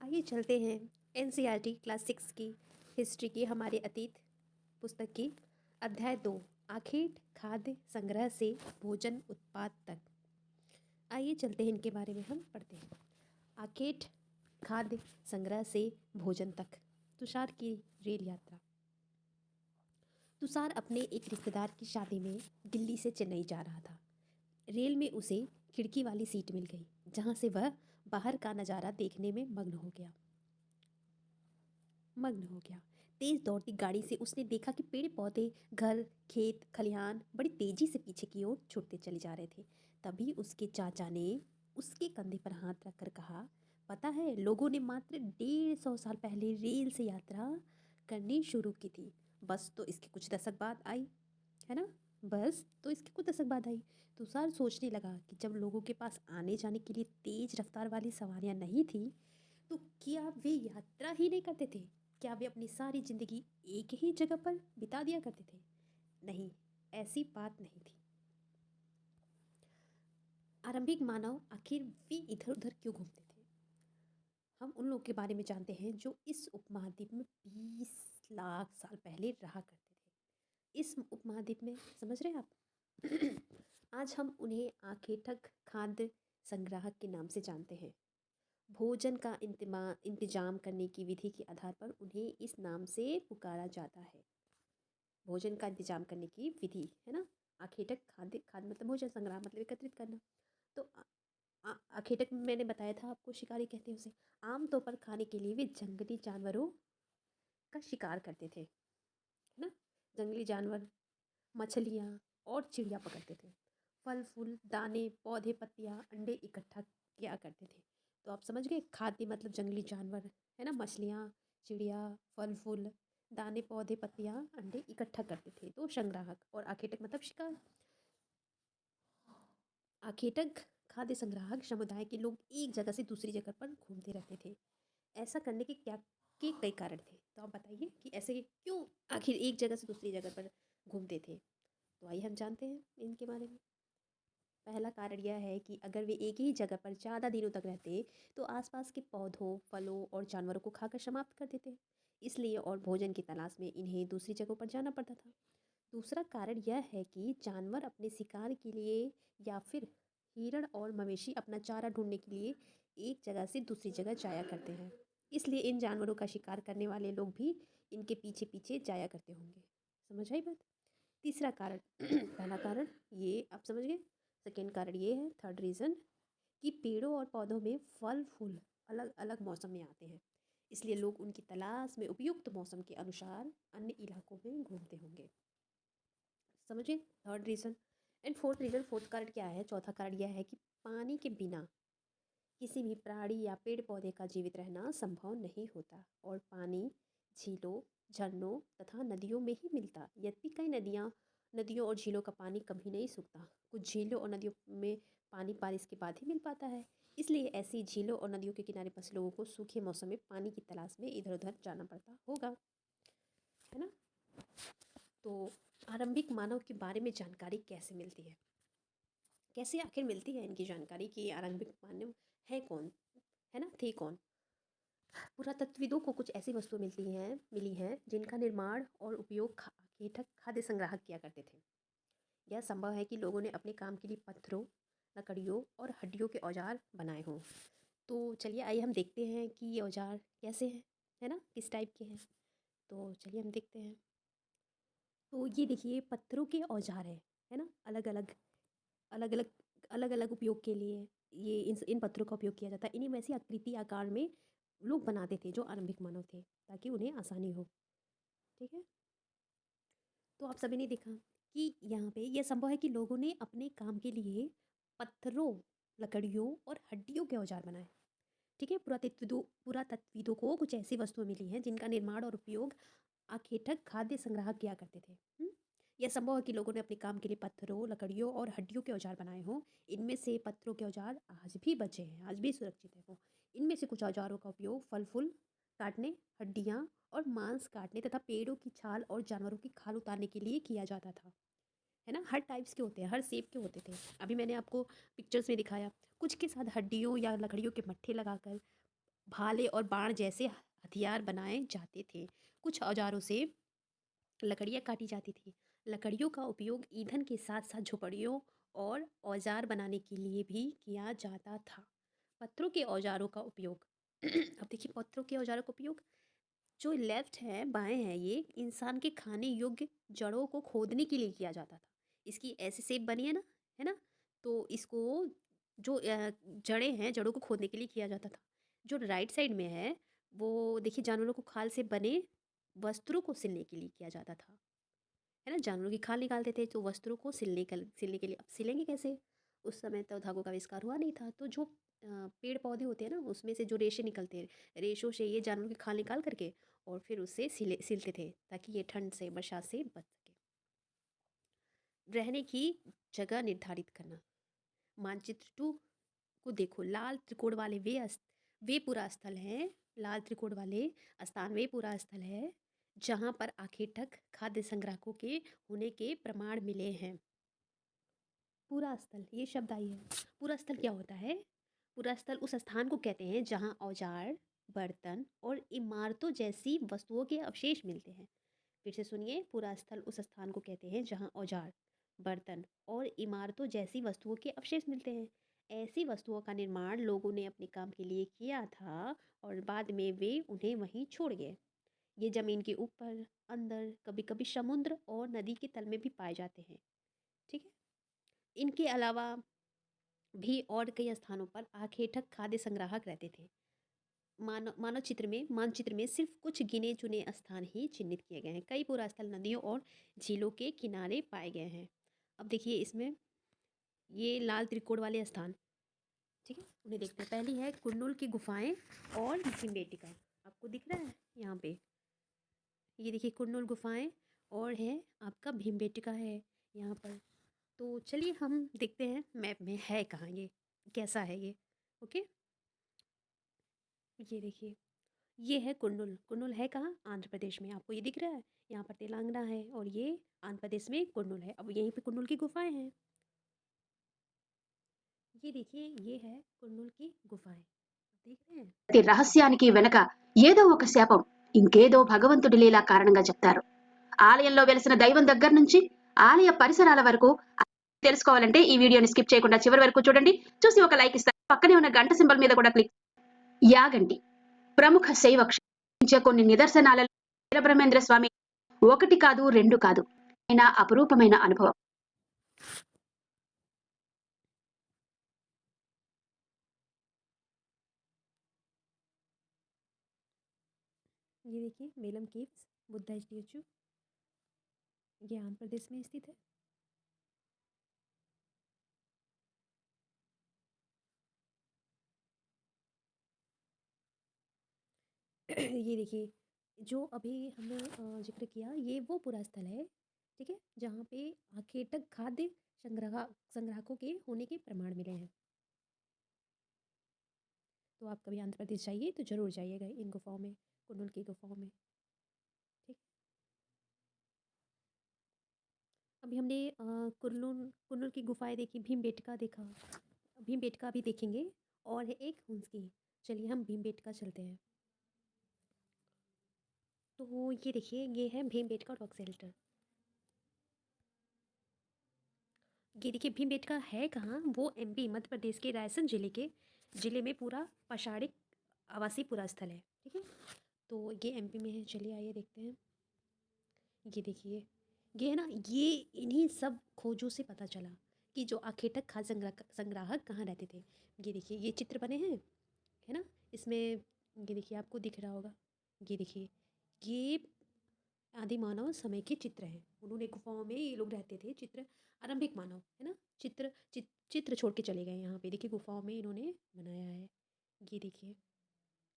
आइए चलते हैं एनसीईआरटी क्लास 6 की हिस्ट्री की हमारे अतीत पुस्तक की अध्याय 2 आखेट खाद्य संग्रह से भोजन उत्पाद तक। आइए चलते हैं इनके बारे में हम पढ़ते हैं। आखेट खाद्य संग्रह से भोजन तक। तुषार की रेल यात्रा। तुषार अपने एक रिश्तेदार की शादी में दिल्ली से चेन्नई जा रहा था। रेल में उसे खिड़की वाली सीट मिल गई जहां से वह बाहर का नज़ारा देखने में मग्न हो गया। तेज दौड़ती गाड़ी से उसने देखा कि पेड़ पौधे, घर, खेत, खलिहान बड़ी तेजी से पीछे की ओर छूटते चले जा रहे थे। तभी उसके चाचा ने उसके कंधे पर हाथ रखकर कहा, पता है, लोगों ने मात्र 150 साल पहले रेल से यात्रा करनी शुरू की थी। बस तो इसके कुछ दशक बाद आई, है ना। बस तो इसके कुछ दशक बाद आई। तुषार सोचने लगा कि जब लोगों के पास आने जाने के लिए तेज रफ्तार वाली सवारियां नहीं थी, तो क्या वे यात्रा ही नहीं करते थे? क्या वे अपनी सारी जिंदगी एक ही जगह पर बिता दिया करते थे? नहीं, ऐसी बात नहीं थी। आरंभिक मानव आखिर वे इधर उधर क्यों घूमते थे? हम उन लोगों के बारे में जानते हैं जो इस उपमहाद्वीप में 20 लाख साल पहले रहा करते थे। इस उपमहाद्वीप में, समझ रहे हैं आप? आज हम उन्हें आखेटक खाद्य संग्राहक के नाम से जानते हैं। भोजन का इंतजाम करने की विधि के आधार पर उन्हें इस नाम से पुकारा जाता है। भोजन का इंतजाम करने की विधि, है ना। आखेटक खाद्य, खाद्य मतलब भोजन, संग्रह मतलब एकत्रित करना। तो आखेटक मैंने बताया था आपको, शिकारी कहते हैं उसे। आमतौर पर खाने के लिए वे जंगली जानवरों का शिकार करते थे, है ना। जंगली जानवर, मछलियाँ और चिड़िया पकड़ते थे। फल फूल, दाने, पौधे, पत्तियाँ, अंडे इकट्ठा किया करते थे। तो आप समझ गए, खाद्य मतलब जंगली जानवर, है ना, मछलियाँ, चिड़िया, फल फूल, दाने, पौधे, पत्तियाँ, अंडे इकट्ठा करते थे। तो संग्राहक, और आखेटक मतलब शिकार। आखेटक खाद्य संग्राहक समुदाय के लोग एक जगह से दूसरी जगह पर घूमते रहते थे। ऐसा करने के कई कारण थे। तो आप बताइए कि ऐसे क्यों आखिर एक जगह से दूसरी जगह पर घूमते थे? तो आइए हम जानते हैं इनके बारे में। पहला कारण यह है कि अगर वे एक ही जगह पर ज़्यादा दिनों तक रहते तो आसपास के पौधों, फलों और जानवरों को खाकर समाप्त कर देते, इसलिए और भोजन की तलाश में इन्हें दूसरी जगहों पर जाना पड़ता था। दूसरा कारण यह है कि जानवर अपने शिकार के लिए या फिर हिरण और मवेशी अपना चारा ढूंढने के लिए एक जगह से दूसरी जगह जाया करते हैं, इसलिए इन जानवरों का शिकार करने वाले लोग भी इनके पीछे पीछे जाया करते होंगे। समझ आई बात? तीसरा कारण पहला कारण ये आप समझ गए। सेकेंड कारण ये है, थर्ड रीज़न, कि पेड़ों और पौधों में फल फूल अलग अलग मौसम में आते हैं, इसलिए लोग उनकी तलाश में उपयुक्त मौसम के अनुसार अन्य इलाकों में घूमते होंगे। समझिए, third reason. And fourth reason, fourth कारण क्या है, चौथा कारण यह है कि पानी के बिना किसी भी प्राणी या पेड़ पौधे का जीवित रहना संभव नहीं होता, और पानी झीलों, झरनों तथा नदियों में ही मिलता। यद्यपि कई नदियों और झीलों का पानी कभी नहीं सूखता। कुछ झीलों और नदियों में पानी बारिश के बाद ही मिल पाता है, इसलिए ऐसी झीलों और नदियों के किनारे बसे लोगों को सूखे मौसम में पानी की तलाश में इधर उधर जाना पड़ता होगा, है ना। तो आरंभिक मानव के बारे में जानकारी कैसे मिलती है, कैसे आखिर मिलती है इनकी जानकारी कि आरंभिक मानव है कौन, है ना, थे कौन? पुरातत्वविदों को कुछ ऐसी वस्तुएं मिली हैं जिनका निर्माण और उपयोग आखेटक खाद्य संग्राहक किया करते थे। यह संभव है कि लोगों ने अपने काम के लिए पत्थरों, लकड़ियों और हड्डियों के औजार बनाए हों। तो चलिए, आइए हम देखते हैं कि ये औजार कैसे हैं, है ना, किस टाइप के हैं। तो चलिए हम देखते हैं। तो ये देखिए, पत्थरों के औजार है ना, अलग अलग अलग अलग अलग अलग उपयोग के लिए ये इन पत्थरों का उपयोग किया जाता है। इन्हीं में से आकृति आकार में लोग बनाते थे जो आरंभिक मानव थे, ताकि उन्हें आसानी हो। ठीक है। तो आप सभी ने देखा कि यहाँ पे यह संभव है कि लोगों ने अपने काम के लिए पत्थरों, लकड़ियों और हड्डियों के औजार बनाए। ठीक है। पुरातत्वविदों को कुछ ऐसी वस्तुएं मिली हैं जिनका निर्माण और उपयोग आखेटक खाद्य संग्राहक किया करते थे। यह संभव है कि लोगों ने अपने काम के लिए पत्थरों, लकड़ियों और हड्डियों के औजार बनाए हों। इनमें से पत्थरों के औजार आज भी बचे हैं, आज भी सुरक्षित है वो। इनमें से कुछ औजारों का उपयोग फल फूल काटने, हड्डियाँ और मांस काटने तथा पेड़ों की छाल और जानवरों की खाल उतारने के लिए किया जाता था, है ना। हर टाइप्स के होते हैं, हर शेप के होते थे। अभी मैंने आपको पिक्चर्स में दिखाया, कुछ के साथ हड्डियों या लकड़ियों के मट्ठे लगाकर भाले और बाण जैसे हथियार बनाए जाते थे। कुछ औजारों से लकड़ियाँ काटी जाती थी। लकड़ियों का उपयोग ईंधन के साथ-साथ झोपड़ियों और औजार बनाने के लिए भी किया जाता था। पत्थरों के औजारों का उपयोग अब देखिए पत्थरों के औजारों का उपयोग जो लेफ्ट है, बाएँ हैं ये इंसान के खाने योग्य जड़ों को खोदने के लिए किया जाता था। इसकी ऐसी शेप बनी है ना? तो इसको जो जड़ें हैं, जड़ों को खोदने के लिए किया जाता था। जो राइट साइड में है, वो देखिए जानवरों को खाल से बने वस्त्रों को सिलने के लिए किया जाता था। है ना? जानवरों की खाल निकालते थे तो वस्त्रों को सिलने के लिए अब सिलेंगे कैसे? उस समय तो धागों का आविष्कार हुआ नहीं था। तो जो पेड़-पौधे होते हैं ना, उसमें से जो रेशे निकलते हैं, रेशों से ये जानवरों की खाल निकाल कर के और फिर उससे सिलते थे ताकि ये ठंड से, बरसात से बच सके। रहने की जगह निर्धारित करना। मानचित्र 2 को देखो, लाल त्रिकोण वाले वे पूरा स्थल हैं, लाल त्रिकोण वाले स्थान वे पूरा स्थल है, जहाँ पर आखिर तक खाद्य संग्राहकों के होने के प्रमाण मिले हैं। पूरा स्थल, ये शब्द आई है। पूरा स्थल क्या होता है? पूरा स्थल उस स्थान को कहते हैं जहाँ औजार, बर्तन और इमारतों जैसी वस्तुओं के अवशेष मिलते हैं। फिर से सुनिए, पूरा स्थल उस स्थान को कहते हैं जहाँ औजार, बर्तन और इमारतों जैसी वस्तुओं के अवशेष मिलते हैं। ऐसी वस्तुओं का निर्माण लोगों ने अपने काम के लिए किया था और बाद में वे उन्हें वहीं छोड़ गए। ये जमीन के ऊपर, अंदर, कभी-कभी समुद्र और नदी के तल में भी पाए जाते हैं। ठीक है? इनके अलावा भी और कई स्थानों पर आखेटक खाद्य संग्राहक रहते थे। मानचित्र में सिर्फ कुछ गिने चुने स्थान ही चिन्हित किए गए हैं। कई पुरास्थल नदियों और झीलों के किनारे पाए गए हैं। अब देखिए इसमें ये लाल त्रिकोण वाले स्थान, ठीक है, उन्हें देखते हैं। पहली है कुरनुल की गुफाएं और भीमबेटका। आपको दिख रहा है यहाँ पे, ये देखिए कुरनुल गुफाएं और है आपका भीमबेटका है यहाँ पर। तो चलिए हम देखते हैं मैप में है कहाँ ये, कैसा है ये। ओके, ये देखिए, ये है कुरनुल। कुरनुल है कहाँ? आंध्र प्रदेश में। आपको ये दिख रहा है, यहाँ पर तेलंगाना है और ये आंध्र प्रदेश में कुरनुल है। अब यहीं पे कुरनुल की गुफाएं हैं। ये देखिए, ये है कुरनुल की गुफाएं, देख रहे हैं। ప్రతి రహస్యానికి వెనక ఏదో ఒక శాపం, ఇంకేదో భగవంతుడి లీలా కారణంగా చెప్తారు. ఆలయంలో వెలిసిన దైవం దగ్గర నుంచి ఆలయ పరిసరాల వరకు తెలుసుకోవాలంటే ఈ వీడియోని స్కిప్ చేయకుండా చివరి వరకు చూడండి. చూసి ఒక లైక్ ఇస్తారు. పక్కనే ఉన్న గంట సింబల్ మీద కూడా క్లిక్. యాగంటి ప్రముఖ శైవ క్షేత్ర కొన్ని నిదర్శనాలలో వీరబ్రహ్మేంద్ర స్వామి ఒకటి కాదు రెండు కాదు అయినా అపురూపమైన అనుభవం. ये देखिए मेलम केव्स, बुद्धा स्टेचू, ये आंध्र प्रदेश में स्थित है। ये देखिए, जो अभी हमने जिक्र किया, ये वो पूरा स्थल है, ठीक है, जहाँ पे आखेटक खाद्य संग्राहकों के होने के प्रमाण मिले हैं। तो आप कभी आंध्र प्रदेश जाइए तो ज़रूर जाइएगा इन गुफाओं में, कुरनुल की गुफाओं में। ठीक, अभी हमने कुरनुल कुरनुल की गुफाएं देखी, भीमबेटका देखा, भीमबेटका भी देखेंगे और है एक हुंसकी। चलिए हम भीमबेटका चलते हैं। तो ये देखिए, ये है भीमबेटका रॉक शेल्टर। ये देखिए भीमबेटका है कहाँ? वो एमपी मध्य प्रदेश के रायसेन जिले में पूरा पौराणिक आवासीय पुरा स्थल है। ठीक है, तो ये एमपी में है। चलिए आइए देखते हैं। ये देखिए, ये है ना, ये इन्हीं सब खोजों से पता चला कि जो आखेटक खाद्य संग्राहक कहाँ रहते थे। ये देखिए, ये चित्र बने हैं, है ना, इसमें ये देखिए आपको दिख रहा होगा। ये देखिए, ये आदि मानव समय के चित्र हैं। उन्होंने गुफाओं में ये लोग रहते थे। चित्र आरंभिक मानव, है ना, चित्र छोड़ के चले गए यहाँ पे। देखिए गुफाओं में इन्होंने बनाया है। ये देखिए,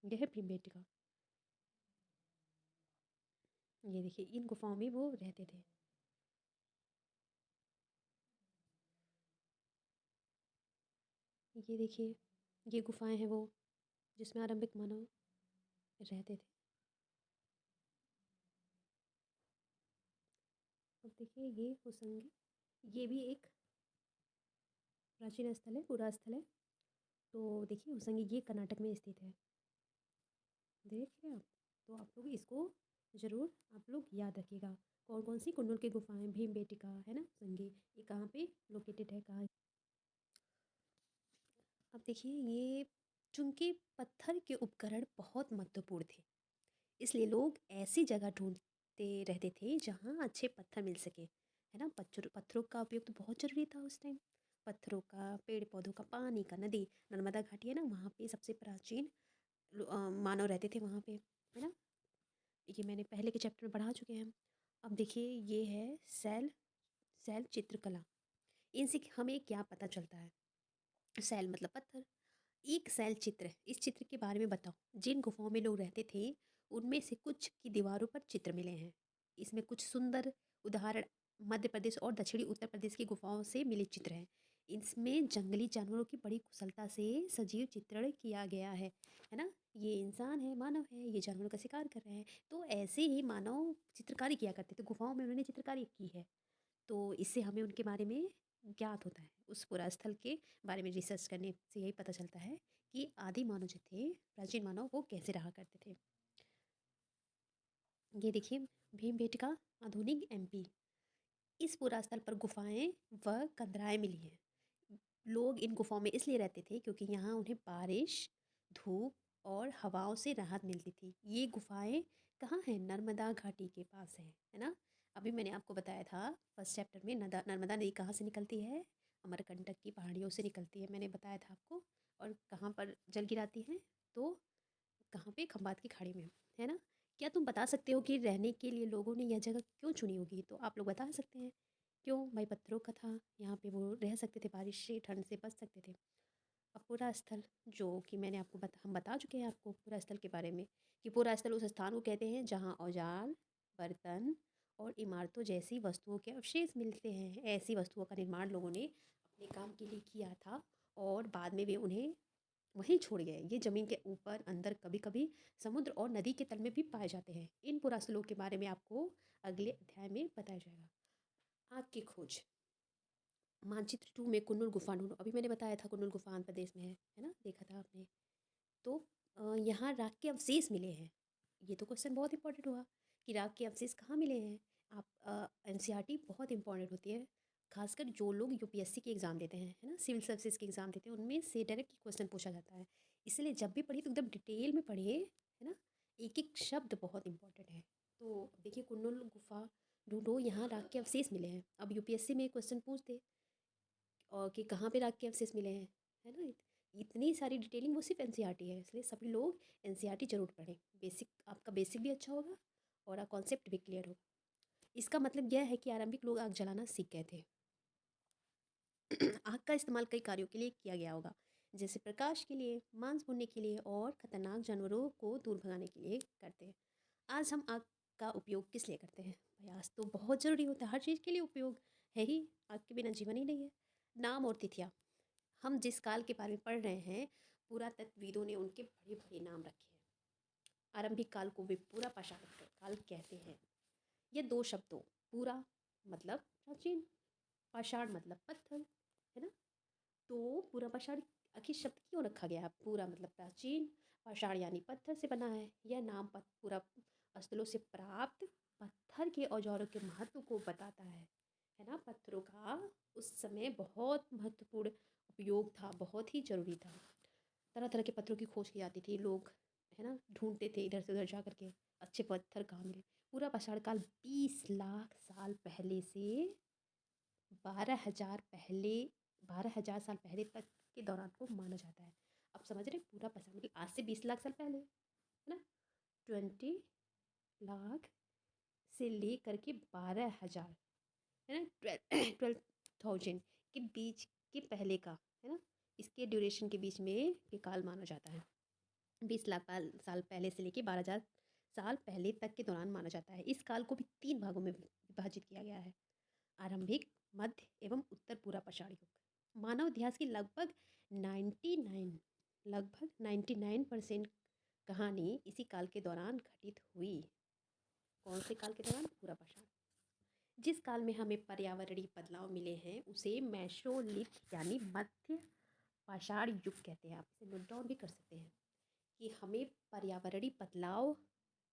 यह है भीमबेटका। ये देखिए, इन गुफाओं में वो रहते थे। ये देखिए, ये गुफाएं हैं वो जिसमें आरंभिक मानव रहते थे। अब देखिए, ये होसंगी, ये भी एक प्राचीन स्थल है, पूरा स्थल है। तो देखिए होसंगी, ये कर्नाटक में स्थित है। देख रहे हैं आप? तो आप लोग इसको ज़रूर आप लोग याद रखिएगा। कौन-कौन सी कुन्नुल की गुफ़ाएँ, भीमबेटका, है ना? संगे ये कहाँ पे लोकेटेड है, कहाँ अब देखिए ये चूँकि पत्थर के उपकरण बहुत महत्वपूर्ण थे, इसलिए लोग ऐसी जगह ढूँढते रहते थे जहाँ अच्छे पत्थर मिल सके, है ना? पत्थरों का उपयोग तो बहुत ज़रूरी था उस टाइम। पत्थरों का, पेड़-पौधों का, पानी का, नदी, नर्मदा घाटी है ना, वहाँ पे सबसे प्राचीन मानव रहते थे वहाँ पे, है ना? ये मैंने पहले के चैप्टर में पढ़ा चुके हैं हम। अब देखिए ये है शैल चित्रकला। इनसे हमें क्या पता चलता है? शैल मतलब पत्थर। एक शैल चित्र, इस चित्र के बारे में बताओ। जिन गुफाओं में लोग रहते थे उनमें से कुछ की दीवारों पर चित्र मिले हैं। इसमें कुछ सुंदर उदाहरण मध्य प्रदेश और दक्षिणी उत्तर प्रदेश की गुफाओं से मिले चित्र हैं। इसमें जंगली जानवरों की बड़ी कुशलता से सजीव चित्रण किया गया है ना? ये इंसान है, मानव है, ये जानवरों का शिकार कर रहे हैं। तो ऐसे ही मानव चित्रकारी किया करते थे, गुफाओं में उन्होंने चित्रकारी की है। तो इससे हमें उनके बारे में ज्ञात होता है। उस पुरा स्थल के बारे में रिसर्च करने से यही पता चलता है कि आदि मानव जो थे, प्राचीन मानव, वो कैसे रहा करते थे। ये देखिए भीमबेटका आधुनिक एमपी। इस पुरा स्थल पर गुफाएं व कंदराएं मिली हैं। लोग इन गुफाओं में इसलिए रहते थे क्योंकि यहाँ उन्हें बारिश, धूप और हवाओं से राहत मिलती थी। ये गुफाएं कहाँ हैं? नर्मदा घाटी के पास है ना? अभी मैंने आपको बताया था फर्स्ट चैप्टर में, नर्मदा नदी कहाँ से निकलती है? अमरकंटक की पहाड़ियों से निकलती है, मैंने बताया था आपको। और कहाँ पर जल गिराती है? तो कहाँ पे? खंबात की खाड़ी में, है ना? क्या तुम बता सकते हो कि रहने के लिए लोगों ने यह जगह क्यों चुनी होगी? तो आप लोग बता सकते हैं। क्यों? भाई पत्थरों का था, यहाँ पे वो रह सकते थे, बारिश से, ठंड से बच सकते थे। अब पूरा स्थल जो कि मैंने आपको हम बता चुके हैं आपको पूरा स्थल के बारे में, कि पूरा स्थल उस स्थान को कहते हैं जहाँ औजार, बर्तन और इमारतों जैसी वस्तुओं के अवशेष मिलते हैं। ऐसी वस्तुओं का निर्माण लोगों ने अपने काम के लिए किया था और बाद में वे उन्हें वहीं छोड़ गए। ये ज़मीन के ऊपर, अंदर, कभी-कभी समुद्र और नदी के तल में भी पाए जाते हैं। इन पुरास्थलों के बारे में आपको अगले अध्याय में बताया जाएगा। आग की खोज। मानचित्र 2 में कुन्नुल गुफा ढूँढो। अभी मैंने बताया था कुन्नुल गुफा आंध्र प्रदेश में है ना? देखा था आपने। तो यहाँ राख के अवशेष मिले हैं। ये तो क्वेश्चन बहुत इंपॉर्टेंट हुआ कि राख के अवशेष कहाँ मिले हैं? आप एनसीईआरटी बहुत इंपॉर्टेंट होती है, खासकर जो लोग यूपीएससी की एग्ज़ाम देते हैं, है ना? सिविल सर्विसेज की एग्ज़ाम देते हैं, उनमें से डायरेक्ट क्वेश्चन पूछा जाता है। इसलिए जब भी पढ़िए तो एकदम डिटेल में पढ़िए, है ना? एक-एक शब्द बहुत इंपॉर्टेंट है। तो देखिए कुन्नुल गुफा ढूँढो, यहाँ राख के अवशेष मिले हैं। अब यूपीएससी में क्वेश्चन पूछ दे और कि कहाँ पे राख के अवशेष मिले हैं, है ना? इतनी सारी डिटेलिंग वो सिर्फ एनसीईआरटी है, इसलिए सभी लोग एनसीईआरटी ज़रूर पढ़ें। बेसिक आपका बेसिक भी अच्छा होगा और कॉन्सेप्ट भी क्लियर होगा। इसका मतलब यह है कि आरंभिक लोग आग जलाना सीख गए थे। आग का इस्तेमाल कई कार्यों के लिए किया गया होगा, जैसे प्रकाश के लिए, मांस भूनने के लिए और खतरनाक जानवरों को दूर भगाने के लिए करते हैं। आज हम आग का उपयोग किस लिए करते हैं? भाई आज तो बहुत ज़रूरी होता है, हर चीज़ के लिए उपयोग है ही, आग के बिना जीवन ही नहीं है। नाम और तिथियाँ। हम जिस काल के बारे में पढ़ रहे हैं, पुरातत्वविदों ने उनके बड़े बड़े नाम रखे हैं। आरंभिक काल को वे पूरा पाषाण काल कहते हैं। ये दो शब्दों, पूरा मतलब प्राचीन, पाषाण मतलब पत्थर, है ना? तो पूरा पाषाण आखिर शब्द क्यों रखा गया है? पूरा मतलब प्राचीन, पाषाण यानी पत्थर से बना है। यह नाम पूरा स्थलों से प्राप्त पत्थर के औजारों के महत्व को बताता है ना? पत्थरों का उस समय बहुत महत्वपूर्ण उपयोग था, बहुत ही ज़रूरी था। तरह तरह के पत्थरों की खोज की जाती थी, लोग, है ना, ढूंढते थे इधर से उधर जा करके अच्छे पत्थर कहाँ मिले। पूरा पाषाण काल 20 लाख साल पहले से 12,000 साल पहले तक के दौरान को माना जाता है। अब समझ रहे हैं? पूरा पाषाण मतलब आज से 20 लाख साल पहले, है ना? 20 लाख से ले करके 12,000, है ना? 12,000 के बीच के पहले का, है ना? इसके ड्यूरेशन के बीच में ये काल माना जाता है। 20 लाख साल पहले से लेके 12,000 साल पहले तक के दौरान माना जाता है। इस काल को भी 3 भागों में विभाजित किया गया है: आरंभिक, मध्य एवं उत्तर पूरा पाषाण युग। मानव इतिहास की लगभग 99% कहानी इसी काल के दौरान घटित हुई। कौन से काल के दौरान? पूरा पाषाण। जिस काल में हमें पर्यावरणीय बदलाव मिले हैं उसे मेसोलिथ यानी मध्य पाषाण युग कहते हैं। आप इसे नोट डाउन भी कर सकते हैं। कि हमें पर्यावरणीय बदलाव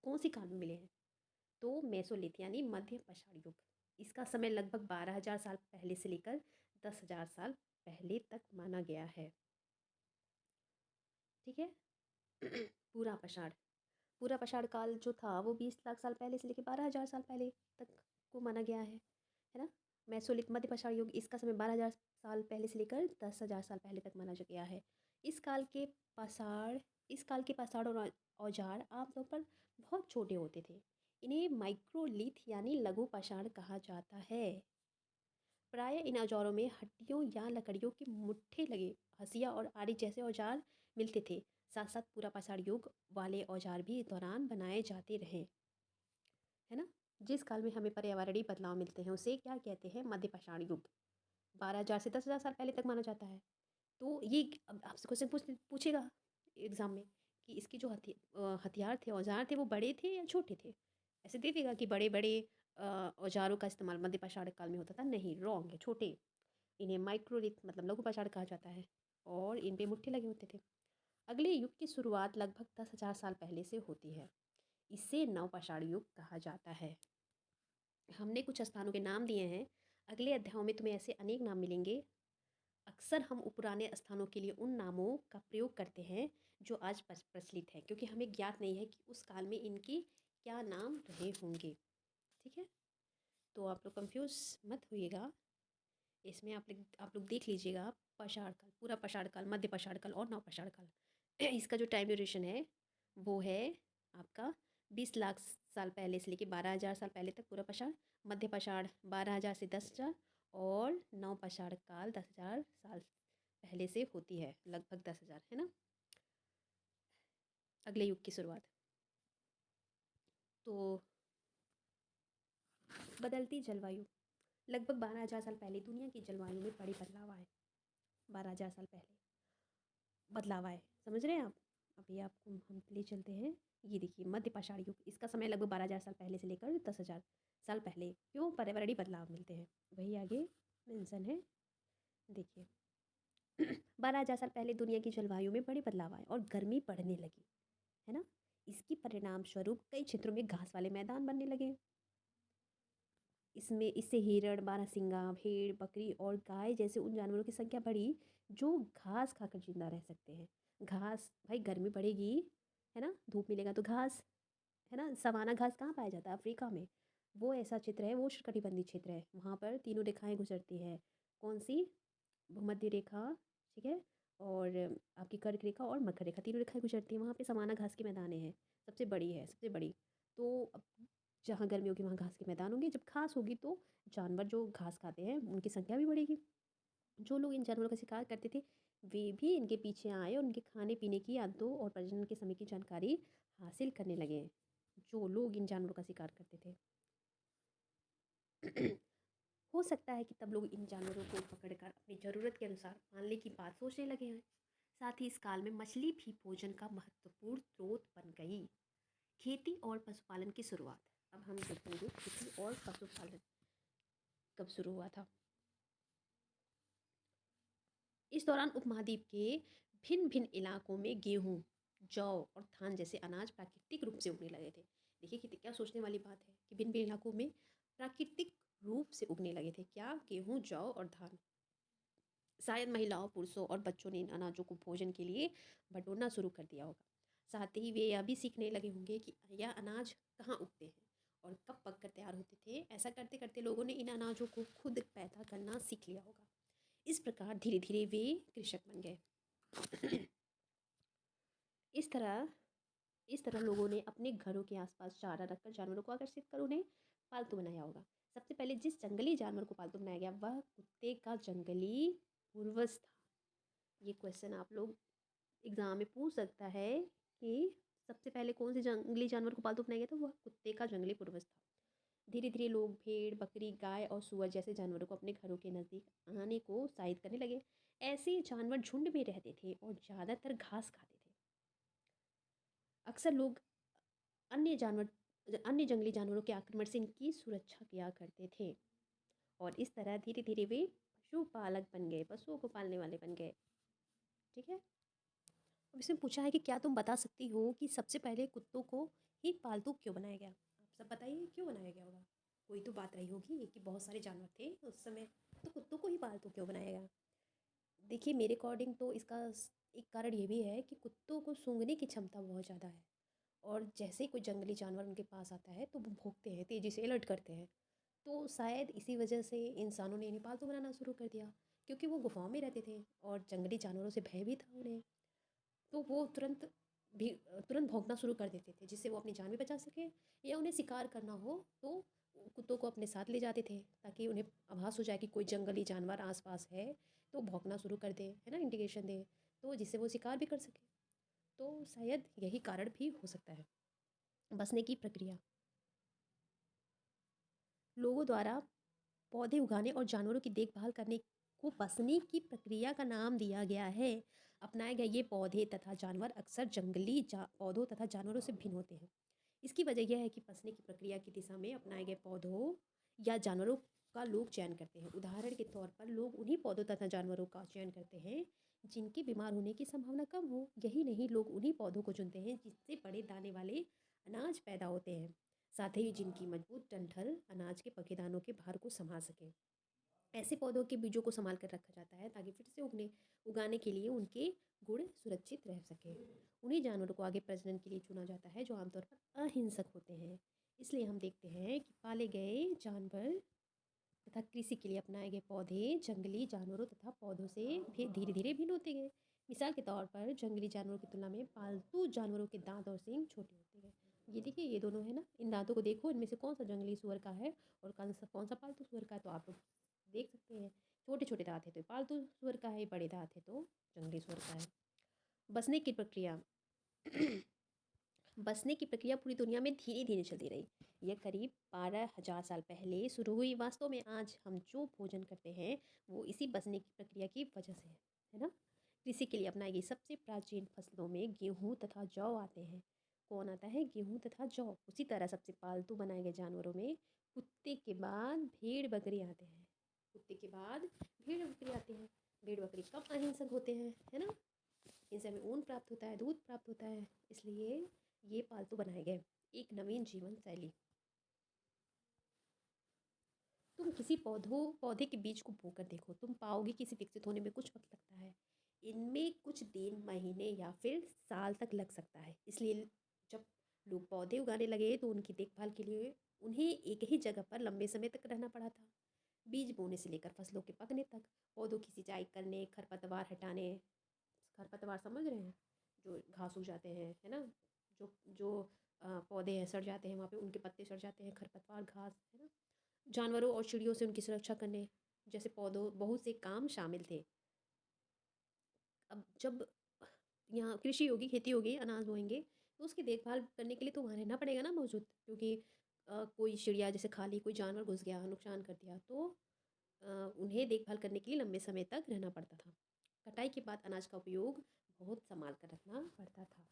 कौन सी काल में मिले हैं, तो मेसोलिथ यानी मध्य पाषाण युग। इसका समय लगभग 12,000 साल पहले से लेकर 10,000 साल पहले तक माना गया है। ठीक है। पूरा पाषाण पूरा पाषाण काल जो था वो 20 लाख साल पहले से लेकर 12,000 साल पहले तक को माना गया है ना। मेसोलिथ मध्य पाषाण युग, इसका समय 12,000 साल पहले से लेकर 10,000 साल पहले तक माना गया है। इस काल के पाषाण इस काल के पाषाण और औजार आमतौर पर बहुत छोटे होते थे। इन्हें माइक्रोलिथ यानी लघु पाषाण कहा जाता है। प्राय इन औजारों में हड्डियों या लकड़ियों के मुट्ठे लगे हंसिया और आरी जैसे औजार मिलते थे। साथ साथ पूरा पाषाण युग वाले औजार भी इस दौरान बनाए जाते रहे, है ना। जिस काल में हमें पर्यावरणीय बदलाव मिलते हैं उसे क्या कहते हैं, मध्य पाषाण युग। 12,000 से 10,000 साल पहले तक माना जाता है। तो ये अब आपसे क्वेश्चन पूछेगा एग्जाम में कि इसके जो हथियार थे, औजार थे, वो बड़े थे या छोटे थे। ऐसे दे देगा कि बड़े बड़े औजारों का इस्तेमाल मध्य पाषाण काल में होता था, नहीं, रॉन्ग है, छोटे। इन्हें माइक्रोलिथ मतलब लघु पाषाण कहा जाता है और इन पे मुट्ठे लगे होते थे। अगले युग की शुरुआत लगभग 10,000 साल पहले से होती है। इसे नवपाषाण युग कहा जाता है। हमने कुछ स्थानों के नाम दिए हैं, अगले अध्यायों में तुम्हें ऐसे अनेक नाम मिलेंगे। अक्सर हम पुराने स्थानों के लिए उन नामों का प्रयोग करते हैं जो आज प्रचलित है, क्योंकि हमें ज्ञात नहीं है कि उस काल में इनके क्या नाम रहे होंगे। ठीक है, तो आप लोग कंफ्यूज मत होइएगा। इसमें आप लोग देख लीजिएगा, पाषाण काल, पूरा पाषाण काल, मध्य पाषाण काल और नवपाषाण काल। इसका जो टाइम ड्यूरेशन है वो है आपका 20 लाख साल पहले से लेके 12,000 साल पहले तक पूरा पाषाण, मध्य पाषाण 12,000 से 10,000 और नवपाषाण काल 10,000 साल पहले से होती है, लगभग 10,000, है ना। अगले युग की शुरुआत, तो बदलती जलवायु। लगभग 12,000 साल पहले दुनिया की जलवायु में बड़े बदलाव आए। 12,000 साल पहले बदलाव आए, समझ रहे हैं आप। अभी आपको हम ले चलते हैं। ये देखिए मध्य पाषाण युग, इसका समय लगभग 12,000 साल पहले से लेकर 10,000 साल पहले। क्यों, पर्यावरणीय बदलाव मिलते हैं, वही आगे मेंशन है। देखिए 12,000 साल पहले दुनिया की जलवायु में बड़े बदलाव आए और गर्मी बढ़ने लगी, है ना। इसके परिणाम स्वरूप कई क्षेत्रों में घास वाले मैदान बनने लगे। इससे हिरण, बारहसिंगा, भेड़, बकरी और गाय जैसे उन जानवरों की संख्या बढ़ी जो घास खाकर जिंदा रह सकते हैं। घास, भाई गर्मी बढ़ेगी, है ना, धूप मिलेगा तो घास, है ना। सवाना घास कहाँ पाया जाता है, अफ्रीका में। वो ऐसा क्षेत्र है, वो उष्णकटिबंधीय क्षेत्र है, वहाँ पर तीनों रेखाएं गुजरती है। कौन सी, भूमध्य रेखा, ठीक है, और आपकी कर्क रेखा और मकर रेखा, तीनों रेखाएं गुजरती हैं। वहाँ पे सवाना घास के मैदाने हैं, सबसे बड़ी है, सबसे बड़ी। तो अब जहाँ गर्मी होगी वहाँ घास के मैदान होंगे, जब घास होगी तो जानवर जो घास खाते हैं उनकी संख्या भी बढ़ेगी। जो लोग इन जानवरों का शिकार करते थे वे भी इनके पीछे आए और उनके खाने पीने की आदतों और प्रजनन के समय की जानकारी हासिल करने लगे, जो लोग इन जानवरों का शिकार करते थे। हो सकता है कि तब लोग इन जानवरों को पकड़कर अपनी ज़रूरत के अनुसार पालने की बात सोचने लगे हैं। साथ ही इस काल में मछली भी भोजन का महत्वपूर्ण स्रोत बन गई। खेती और पशुपालन की शुरुआत। अब हम देखेंगे खेती और पशुपालन कब शुरू हुआ था। इस दौरान उपमहाद्वीप के भिन्न भिन्न इलाकों में गेहूँ, जौ और धान जैसे अनाज प्राकृतिक रूप से उगने लगे थे। देखिए कि क्या सोचने वाली बात है कि भिन्न भिन्न इलाकों में प्राकृतिक रूप से उगने लगे थे, क्या, गेहूँ, जौ और धान। शायद महिलाओं, पुरुषों और बच्चों ने इन अनाजों को भोजन के लिए बटोरना शुरू कर दिया होगा। साथ ही वे यह भी सीखने लगे होंगे कि यह अनाज कहाँ उगते हैं और कब पक कर तैयार होते थे। ऐसा करते करते लोगों ने इन अनाजों को खुद पैदा करना सीख लिया होगा। इस प्रकार धीरे धीरे वे कृषक बन गए। इस तरह इस तरह लोगों ने अपने घरों के आसपास चारा रखकर जानवरों को आकर्षित कर उन्हें पालतू बनाया होगा। सबसे पहले जिस जंगली जानवर को पालतू बनाया गया वह कुत्ते का जंगली पूर्वज था। ये क्वेश्चन आप लोग एग्जाम में पूछ सकता है कि सबसे पहले कौन से जंगली जानवर को पालतू बनाया गया था, वह कुत्ते का जंगली पूर्वज था। धीरे धीरे लोग भेड़, बकरी, गाय और सुअर जैसे जानवरों को अपने घरों के नज़दीक आने को उत्साहित करने लगे। ऐसे जानवर झुंड में रहते थे और ज़्यादातर घास खाते थे। अक्सर लोग अन्य जंगली जानवरों के आक्रमण से इनकी सुरक्षा किया करते थे और इस तरह धीरे धीरे वे पशुपालक बन गए, पशुओं को पालने वाले बन गए। ठीक है, अब इसमें पूछा है कि क्या तुम बता सकती हो कि सबसे पहले कुत्तों को ही पालतू क्यों बनाया गया? आप सब बताइए क्यों बनाया गया होगा? कोई तो बात रही होगी कि बहुत सारे जानवर थे उस समय, तो कुत्तों को ही पालतू क्यों बनाया गया? देखिए मेरे अकॉर्डिंग तो इसका एक कारण ये भी है कि कुत्तों को सूंघने की क्षमता बहुत ज़्यादा है। और जैसे ही कोई जंगली जानवर उनके पास आता है तो वो भौंकते हैं, तेज़ी से अलर्ट करते हैं। तो शायद इसी वजह से इंसानों ने इन्हें पालतू बनाना शुरू कर दिया, क्योंकि वो गुफाओं में रहते थे और जंगली जानवरों से भय भी था उन्हें। तो वो भी तुरंत भौंकना शुरू कर देते थे, जिससे वो अपनी जान भी बचा सकें, या उन्हें शिकार करना हो तो कुत्तों को अपने साथ ले जाते थे, ताकि उन्हें आभास हो जाए कि कोई जंगली जानवर आसपास है, तो भौंकना शुरू कर दे, है ना, इंडिकेशन दे, तो जिससे वो शिकार भी कर सके। तो शायद यही कारण भी हो सकता है। बसने की प्रक्रिया, लोगों द्वारा पौधे उगाने और जानवरों की देखभाल करने को बसने की प्रक्रिया का नाम दिया गया है। अपनाए गए ये पौधे तथा जानवर अक्सर पौधों तथा जानवरों से भिन्न होते हैं। इसकी वजह यह है कि बसने की प्रक्रिया की दिशा में अपनाए गए पौधों या जानवरों का लोग चयन करते हैं। उदाहरण के तौर पर लोग उन्हीं पौधों तथा जानवरों का चयन करते हैं जिनके बीमार होने की संभावना कम हो। यही नहीं, लोग उन्हीं पौधों को चुनते हैं जिससे बड़े दाने वाले अनाज पैदा होते हैं, साथ ही जिनकी मजबूत डंठल अनाज के पके दानों के भार को संभाल सके। ऐसे पौधों के बीजों को संभाल कर रखा जाता है ताकि फिर से उगाने के लिए उनके गुण सुरक्षित रह सके। उन्हीं जानवरों को आगे प्रजनन के लिए चुना जाता है जो आमतौर पर अहिंसक होते हैं। इसलिए हम देखते हैं कि पाले गए जानवर तथा कृषि के लिए अपनाए गए पौधे जंगली जानवरों तथा पौधों से भी धीरे धीरे भिन्न होते गए। मिसाल के तौर पर जंगली जानवरों की तुलना में पालतू जानवरों के दांत और सींग छोटे होते गए। ये देखिए, ये दोनों है ना, इन दांतों को देखो, इनमें से कौन सा जंगली सुअर का है और कौन सा पालतू सुअर का है, तो आप लोग देख सकते हैं। छोटे छोटे दांत है तो पालतू सुअर का है, बड़े दांत है तो जंगली सुअर का है। बसने की प्रक्रिया बसने की प्रक्रिया पूरी दुनिया में धीरे धीरे चलती रही। यह करीब 12,000 साल पहले शुरू हुई। वास्तव में आज हम जो भोजन करते हैं वो इसी बसने की प्रक्रिया की वजह से है ना। कृषि के लिए अपनाई गई सबसे प्राचीन फसलों में गेहूँ तथा जौ आते हैं। कौन आता है? गेहूँ तथा जौ। उसी तरह सबसे पालतू बनाए गए जानवरों में कुत्ते के बाद भेड़ बकरी आते हैं। कुत्ते के बाद भेड़ बकरी आते हैं। भेड़ बकरी कम अहिंसक होते हैं, है ना। इनसे हमें ऊन प्राप्त होता है, दूध प्राप्त होता है, इसलिए ये पालतू बनाए गए। एक नवीन जीवन शैली। तुम किसी पौधे के बीज को बोकर देखो, तुम पाओगे कि इसे विकसित होने में कुछ वक्त लगता है। इनमें कुछ दिन, महीने या फिर साल तक लग सकता है। इसलिए जब लोग पौधे उगाने लगे तो उनकी देखभाल के लिए उन्हें एक ही जगह पर लंबे समय तक रहना पड़ा था। बीज बोने से लेकर फसलों के पकने तक, पौधों की सिंचाई करने, खरपतवार हटाने। खरपतवार समझ रहे हैं? जो घास उग जाते हैं, है ना, जो जो पौधे हैं सड़ जाते हैं, वहाँ पे उनके पत्ते सड़ जाते हैं, खरपतवार घास, है ना। जानवरों और चिड़ियों से उनकी सुरक्षा करने जैसे पौधों बहुत से काम शामिल थे। अब जब यहाँ कृषि होगी, खेती होगी, अनाज बोएंगे, तो उसकी देखभाल करने के लिए तो वहाँ रहना पड़ेगा ना मौजूद, क्योंकि कोई चिड़िया जैसे खा ली, कोई जानवर घुस गया, नुकसान कर दिया, तो उन्हें देखभाल करने के लिए लंबे समय तक रहना पड़ता था। कटाई के बाद अनाज का उपयोग बहुत संभाल कर रखना पड़ता था।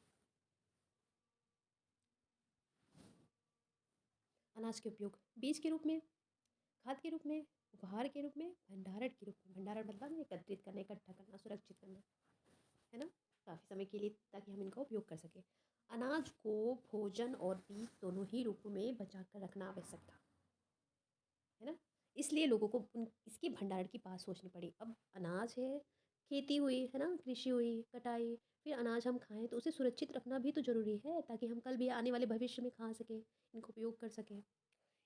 अनाज के उपयोग बीज के रूप में, खाद के रूप में, उपहार के रूप में, भंडारण के रूप में। भंडारण मतलब एकत्रित करना, इकट्ठा करना, सुरक्षित करना, है ना, काफ़ी समय के लिए, ताकि हम इनका उपयोग कर सकें। अनाज को भोजन और बीज दोनों ही रूपों में बचा कर रखना आवश्यक था, है ना। इसलिए लोगों को इसके भंडारण की बात सोचनी पड़ी। अब अनाज है, खेती हुई, है ना, कृषि हुई, कटाई, फिर अनाज हम खाएं तो उसे सुरक्षित रखना भी तो ज़रूरी है, ताकि हम कल भी आने वाले भविष्य में खा सकें, इनको उपयोग कर सकें।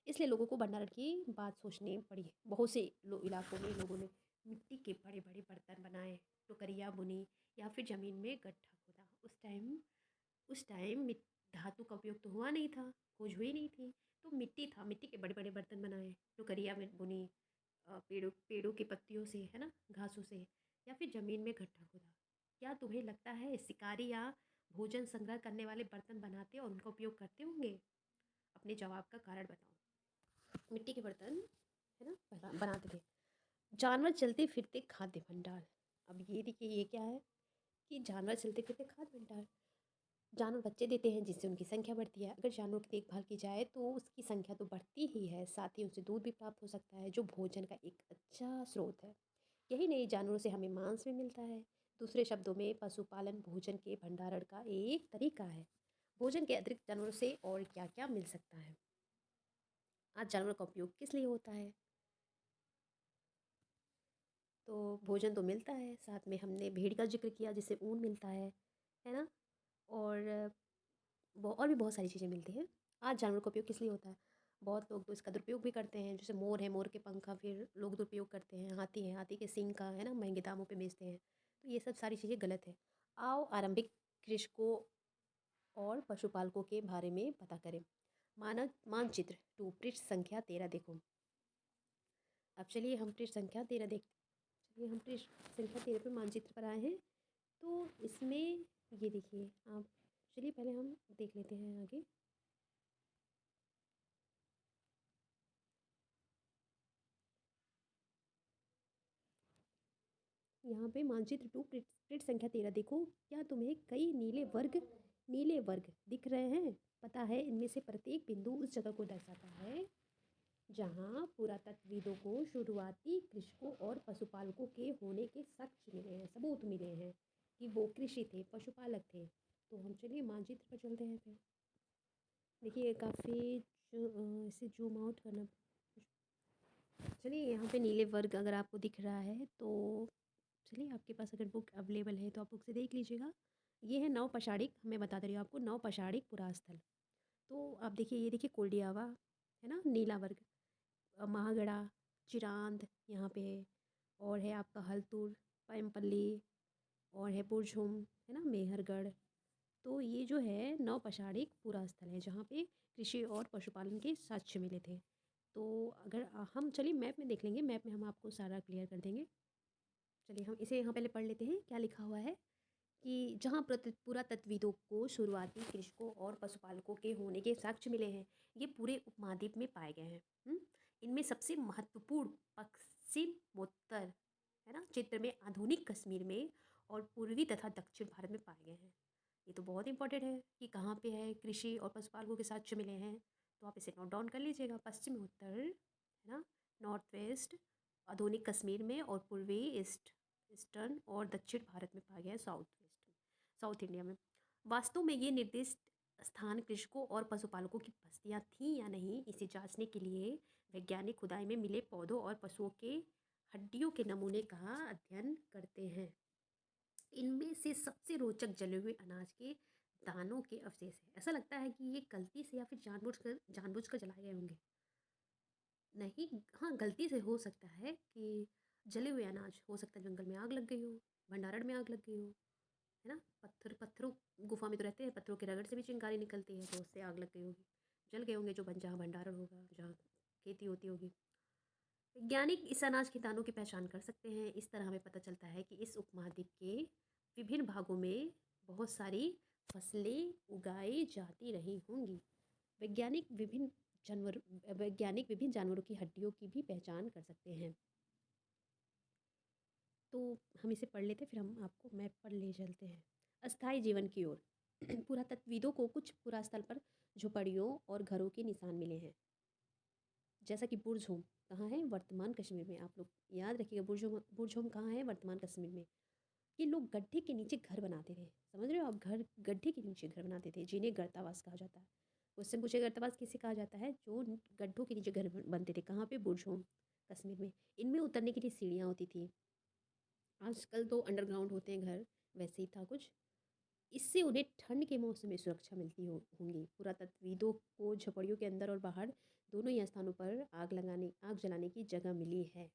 इसलिए लोगों को भंडारण की बात सोचनी पड़ी। बहुत से इलाकों में लोगों ने मिट्टी के बड़े बड़े बर्तन बनाए, टोकरियाँ बुनी, या फिर ज़मीन में गड्ढा खोदा। उस टाइम धातु का उपयोग तो हुआ नहीं था, खोज हुई नहीं थी, तो मिट्टी था, मिट्टी के बड़े बड़े बर्तन बनाए, टोकरियाँ में बुनी, पेड़ों पेड़ों की पत्तियों से, है ना, घासों से, या फिर ज़मीन में गड्ढा खोदा। क्या तुम्हें लगता है शिकारी या भोजन संग्रह करने वाले बर्तन बनाते और उनका उपयोग करते होंगे? अपने जवाब का कारण बताओ। मिट्टी के बर्तन, है ना, बनाते थे। जानवर चलते फिरते खाद्य भंडार। अब ये देखिए, ये क्या है कि जानवर चलते फिरते खाद्य भंडार। जानवर बच्चे देते हैं जिससे उनकी संख्या बढ़ती है। अगर जानवरों की देखभाल की जाए तो उसकी संख्या तो बढ़ती ही है, साथ ही उनसे दूध भी प्राप्त हो सकता है जो भोजन का एक अच्छा स्रोत है। यही नहीं, जानवरों से हमें मांस भी मिलता है। दूसरे शब्दों में पशुपालन भोजन के भंडारण का एक तरीका है। भोजन के अतिरिक्त जानवरों से और क्या क्या मिल सकता है? आज जानवरों का उपयोग किस लिए होता है? तो भोजन तो मिलता है, साथ में हमने भेड़ का जिक्र किया जिससे ऊन मिलता है ना? और और भी बहुत सारी चीज़ें मिलती हैं। आज जानवरों का उपयोग किस लिए होता है? बहुत लोग तो इसका दुरुपयोग भी करते हैं, जैसे मोर है, मोर के पंख का फिर लोग दुरुपयोग करते हैं। हाथी है, हाथी के सींग का है ना महंगे दामों पे बेचते हैं। तो ये सब सारी चीज़ें गलत है। आओ आरंभिक कृषकों और पशुपालकों के बारे में पता करें। मानक मानचित्र 2 पृष्ठ संख्या 13 देखो। अब चलिए हम पृष्ठ संख्या 13 देखते हैं। चलिए हम पृष्ठ संख्या 13 पे मानचित्र पर आए हैं। तो इसमें ये देखिए आप, चलिए पहले हम देख लेते हैं आगे। यहाँ पे मानचित्र 2 पृष्ठ संख्या 13 देखो। क्या तुम्हें कई नीले वर्ग दिख रहे हैं? पता है इनमें से प्रत्येक बिंदु उस जगह को दर्शाता है जहाँ पुरातत्वविदों को शुरुआती कृषकों और पशुपालकों के होने के साक्ष्य मिले हैं, सबूत मिले हैं कि वो कृषि थे, पशुपालक थे। तो हम चलिए मानचित्र पर चलते हैं फिर। देखिए काफ़ी इसे जूम आउट करना। चलिए यहाँ पे नीले वर्ग अगर आपको दिख रहा है तो चलिए आपके पास अगर बुक अवेलेबल है तो आप बुक से देख लीजिएगा। ये है नवपषाणिक, मैं बता दे रही हूँ आपको, नवपषाणिक पुरास्थल। तो आप देखिए, ये देखिए कोल्डियावा है ना, नीला वर्ग, महागड़ा, चिरांद यहाँ पे है, और है आपका हल्तुर, पैमपल्ली, और है बुरझुम, है ना, मेहरगढ़। तो ये जो है नवपषाणिक पूरा स्थल है जहाँ पे कृषि और पशुपालन के साक्ष्य मिले थे। तो अगर हम चलिए मैप में देख लेंगे, मैप में हम आपको सारा क्लियर कर देंगे। चलिए हम इसे यहाँ पहले पढ़ लेते हैं क्या लिखा हुआ है कि जहाँ पुरातत्वविदों को शुरुआती कृषकों और पशुपालकों के होने के साक्ष्य मिले हैं, ये पूरे उपमहाद्वीप में पाए गए हैं। इनमें सबसे महत्वपूर्ण पश्चिमोत्तर है ना क्षेत्र में, आधुनिक कश्मीर में और पूर्वी तथा दक्षिण भारत में पाए गए हैं। ये तो बहुत इंपॉर्टेंट है कि कहाँ पे है कृषि और पशुपालकों के साक्ष्य मिले हैं। तो आप इसे नोट डाउन कर लीजिएगा। पश्चिमोत्तर है ना, नॉर्थ वेस्ट, आधुनिक कश्मीर में, और पूर्वी ईस्टर्न और दक्षिण भारत में पाया गया है, साउथ इंडिया में। वास्तव में ये निर्दिष्ट स्थान कृषकों और पशुपालकों की बस्तियां थीं या नहीं, इसे जांचने के लिए वैज्ञानिक खुदाई में मिले पौधों और पशुओं के हड्डियों के नमूने का अध्ययन करते हैं। इनमें से सबसे रोचक जले हुए अनाज के दानों के अवशेष है। ऐसा लगता है कि ये गलती से या फिर जानबूझकर जलाए गए होंगे। नहीं, हाँ, गलती से हो सकता है कि जले हुए अनाज, हो सकता है जंगल में आग लग गई हो, भंडारण में आग लग गई हो, है ना, पत्थरों, गुफा में तो रहते हैं, पत्थरों के रगड़ से भी चिंगारी निकलती है, तो उससे आग लग गई होगी, जल गए होंगे जो जहाँ भंडारण होगा, जहाँ खेती होती होगी। वैज्ञानिक इस अनाज के दानों की पहचान कर सकते हैं। इस तरह हमें पता चलता है कि इस उपमहाद्वीप के विभिन्न भागों में बहुत सारी फसलें उगाई जाती रही होंगी। वैज्ञानिक विभिन्न विभिन्न जानवरों की हड्डियों की भी पहचान कर सकते हैं। तो हम इसे पढ़ लेते, फिर हम आपको मैप पर ले चलते हैं अस्थायी जीवन की ओर। पुरातत्वविदों को कुछ पुरास्थल पर झोपड़ियों और घरों के निशान मिले हैं, जैसा कि बुरझोम कहाँ है, वर्तमान कश्मीर में। आप लोग याद रखिएगा, बुरझोम कहाँ है, वर्तमान कश्मीर में। ये लोग गड्ढे के नीचे घर बनाते थे, समझ रहे हो आप, घर गड्ढे के नीचे घर बनाते थे, जिन्हें गर्तावास कहा जाता है। उससे पूछे गर्तावास किसे कहा जाता है, जो गड्ढों के नीचे घर बनते थे। कहाँ पे, बुरझोम कश्मीर में। इनमें उतरने के लिए सीढ़ियाँ होती थी। आजकल तो अंडरग्राउंड होते हैं घर, वैसे ही था कुछ। इससे उन्हें ठंड के मौसम में सुरक्षा मिलती होंगी। पुरातत्वविदों को झोपड़ियों के अंदर और बाहर दोनों ही स्थानों पर आग जलाने की जगह मिली है।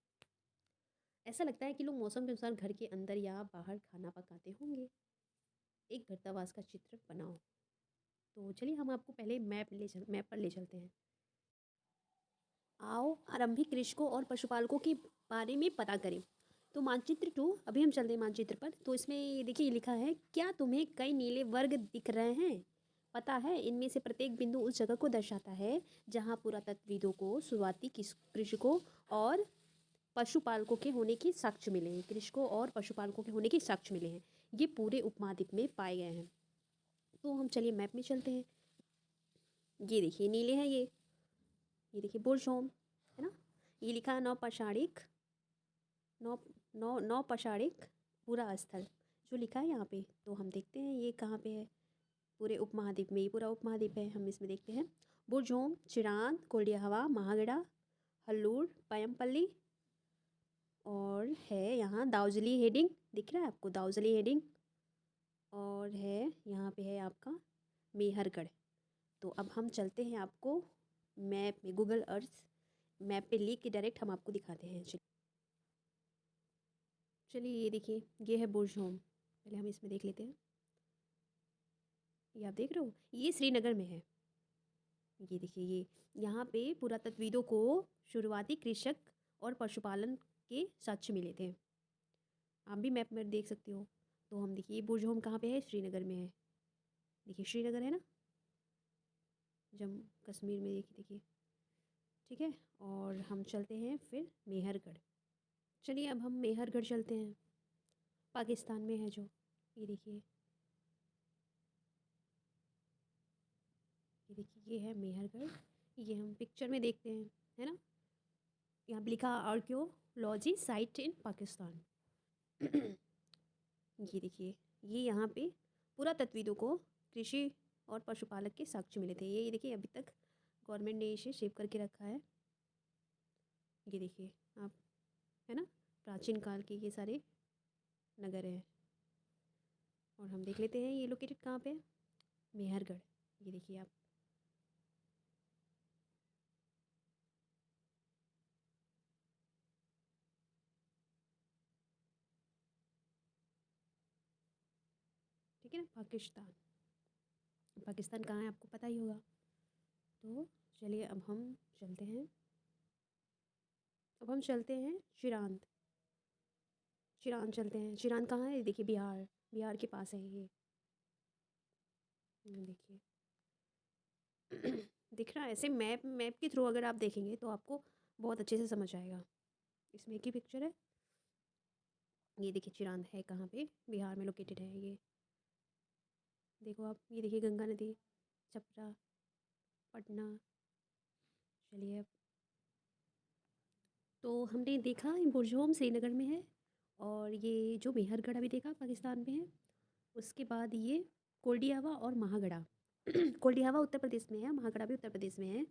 ऐसा लगता है कि लोग मौसम के अनुसार घर के अंदर या बाहर खाना पकाते होंगे। एक गर्तावास का चित्र बनाओ। तो चलिए हम आपको पहले मैप पर ले चलते हैं। आओ आरंभिक कृषकों और पशुपालकों के बारे में पता करें। तो मानचित्र 2, अभी हम चलते हैं मानचित्र पर। तो इसमें देखिए लिखा है, क्या तुम्हें कई नीले वर्ग दिख रहे हैं? पता है इनमें से प्रत्येक बिंदु उस जगह को दर्शाता है जहाँ पुरातत्वविदों को शुरुआती कृषकों और पशुपालकों के होने के साक्ष्य मिले हैं। कृषकों और पशुपालकों के होने के साक्ष्य मिले हैं। ये पूरे उपमहाद्वीप में पाए गए हैं। तो हम चलिए मैप में चलते हैं। ये देखिए नीले हैं ये देखिए बुरझोम, है ना। ये लिखा है नौपषाणिक, नौ नौ नौपषाणिक पूरा स्थल। जो लिखा है यहाँ पे, तो हम देखते हैं ये कहाँ पे है। पूरे उपमहाद्वीप में, ये पूरा उपमहाद्वीप है। हम इसमें देखते हैं बुरजोम, चिरांद, कोल्डियाहवा, महागड़ा, हल्लूर, पयमपल्ली, और है यहाँ दाउजली हेडिंग, दिख रहा है आपको दाउजली हेडिंग, और है यहाँ पे है आपका मेहरगढ़। तो अब हम चलते हैं आपको मैप में, गूगल अर्थ मैप पे लिख के डायरेक्ट हम आपको दिखाते हैं। चलिए ये देखिए, ये है बुर्ज होम। पहले हम इसमें देख लेते हैं। ये आप देख रहे हो, ये श्रीनगर में है। ये देखिए, ये यहाँ पे पुरातत्वविदों को शुरुआती कृषक और पशुपालन के साक्ष्य मिले थे। आप भी मैप में देख सकते हो। तो हम देखिए, ये बुर्ज होम कहाँ पे है, श्रीनगर में है। देखिए श्रीनगर है ना, जम्मू कश्मीर में, देखिए देखिए, ठीक है। और हम चलते हैं फिर मेहरगढ़। चलिए अब हम मेहरगढ़ चलते हैं, पाकिस्तान में है जो। ये देखिए, ये देखिए, ये है मेहरगढ़। ये हम पिक्चर में देखते हैं, है ना। यहाँ पे लिखा आर्कियोलॉजी साइट इन पाकिस्तान। ये देखिए, ये यहाँ पे पुरातत्वविदों को कृषि और पशुपालक के साक्ष्य मिले थे। ये देखिए, अभी तक गवर्नमेंट ने इसे सेव करके रखा है। ये देखिए आप, है ना, प्राचीन काल के ये सारे नगर हैं। और हम देख लेते हैं ये लोकेटेड कहाँ पे है, मेहरगढ़। ये देखिए आप, ठीक है ना, पाकिस्तान। पाकिस्तान कहाँ है आपको पता ही होगा। तो चलिए अब हम चलते हैं, अब हम चलते हैं चिरांद। चिरांद चलते हैं। चिरांद कहाँ है, ये देखिए बिहार, बिहार के पास है ये। देखिए दिख रहा है ऐसे, मैप मैप के थ्रू अगर आप देखेंगे तो आपको बहुत अच्छे से समझ आएगा। इसमें एक ही पिक्चर है। ये देखिए चिरांद है कहाँ पे, बिहार में लोकेटेड है ये। देखो आप, ये देखिए गंगा नदी, छपरा, पटना। चलिए अब, तो हमने देखा बुरजोम श्रीनगर में है, और ये जो मेहरगढ़ अभी देखा पाकिस्तान में है। उसके बाद ये कोल्डियावा और महागड़ा। कोल्डियावा उत्तर प्रदेश में है, महागड़ा भी उत्तर प्रदेश में है।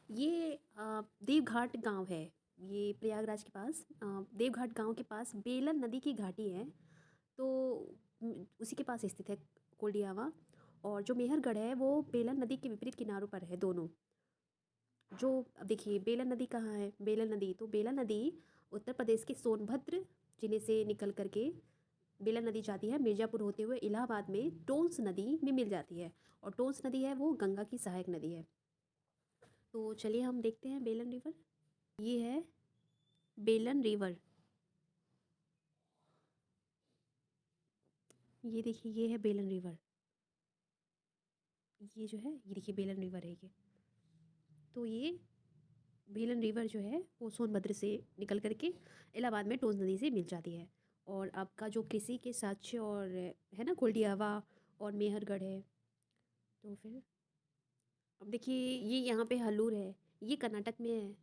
ये देवघाट गांव है, ये प्रयागराज के पास, देवघाट गांव के पास बेलन नदी की घाटी है। तो उसी के पास स्थित है कोल्डियावा। और जो मेहरगढ़ है वो बेलन नदी के विपरीत किनारों पर है दोनों। जो अब देखिए बेलन नदी कहाँ है, बेलन नदी, तो बेलन नदी उत्तर प्रदेश के सोनभद्र जिले से निकल करके बेलन नदी जाती है मिर्ज़ापुर होते हुए इलाहाबाद में टोंस नदी में मिल जाती है। और टोंस नदी है वो गंगा की सहायक नदी है। तो चलिए हम देखते हैं बेलन रिवर। ये है बेलन रिवर। ये देखिए, ये है बेलन रिवर। ये जो है, ये देखिए बेलन रिवर है ये। तो ये बेलन रिवर जो है वो सोनभद्र से निकल करके इलाहाबाद में टोंस नदी से मिल जाती है। और आपका जो कृषि के साक्ष्य और है ना, कोल्डियावा और मेहरगढ़ है। तो फिर अब देखिए, ये यहाँ पे हल्लूर है, ये कर्नाटक में है।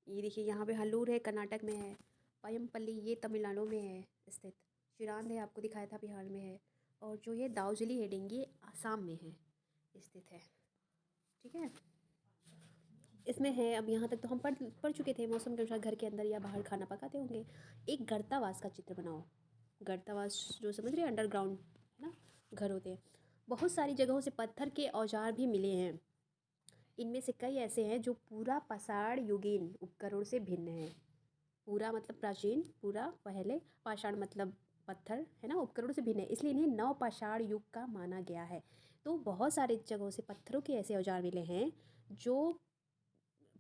ये देखिए यहाँ पे हल्लूर है, कर्नाटक में है। पयमपल्ली ये तमिलनाडु में है स्थित। चिरांद है, आपको दिखाया था, बिहार में है। और जो ये दार्जिलिंग हेडिंग ये आसाम में है स्थित है, ठीक है। इसमें है, अब यहाँ तक तो हम पढ़ चुके थे, मौसम के अनुसार घर के अंदर या बाहर खाना पकाते होंगे। एक गर्तावास का चित्र बनाओ। गर्तावास जो समझ रहे हैं, अंडरग्राउंड है ना, घर होते हैं। बहुत सारी जगहों से पत्थर के औजार भी मिले हैं। इनमें से कई ऐसे हैं जो पूरा पाषाण युगीन उपकरण से भिन्न हैं। पूरा मतलब प्राचीन, पूरा पहले, पाषाण मतलब पत्थर, है ना, उपकरणों से भिन्न है, इसलिए इन्हें नवपाषाण युग का माना गया है। तो बहुत सारे जगहों से पत्थरों के ऐसे औजार मिले हैं जो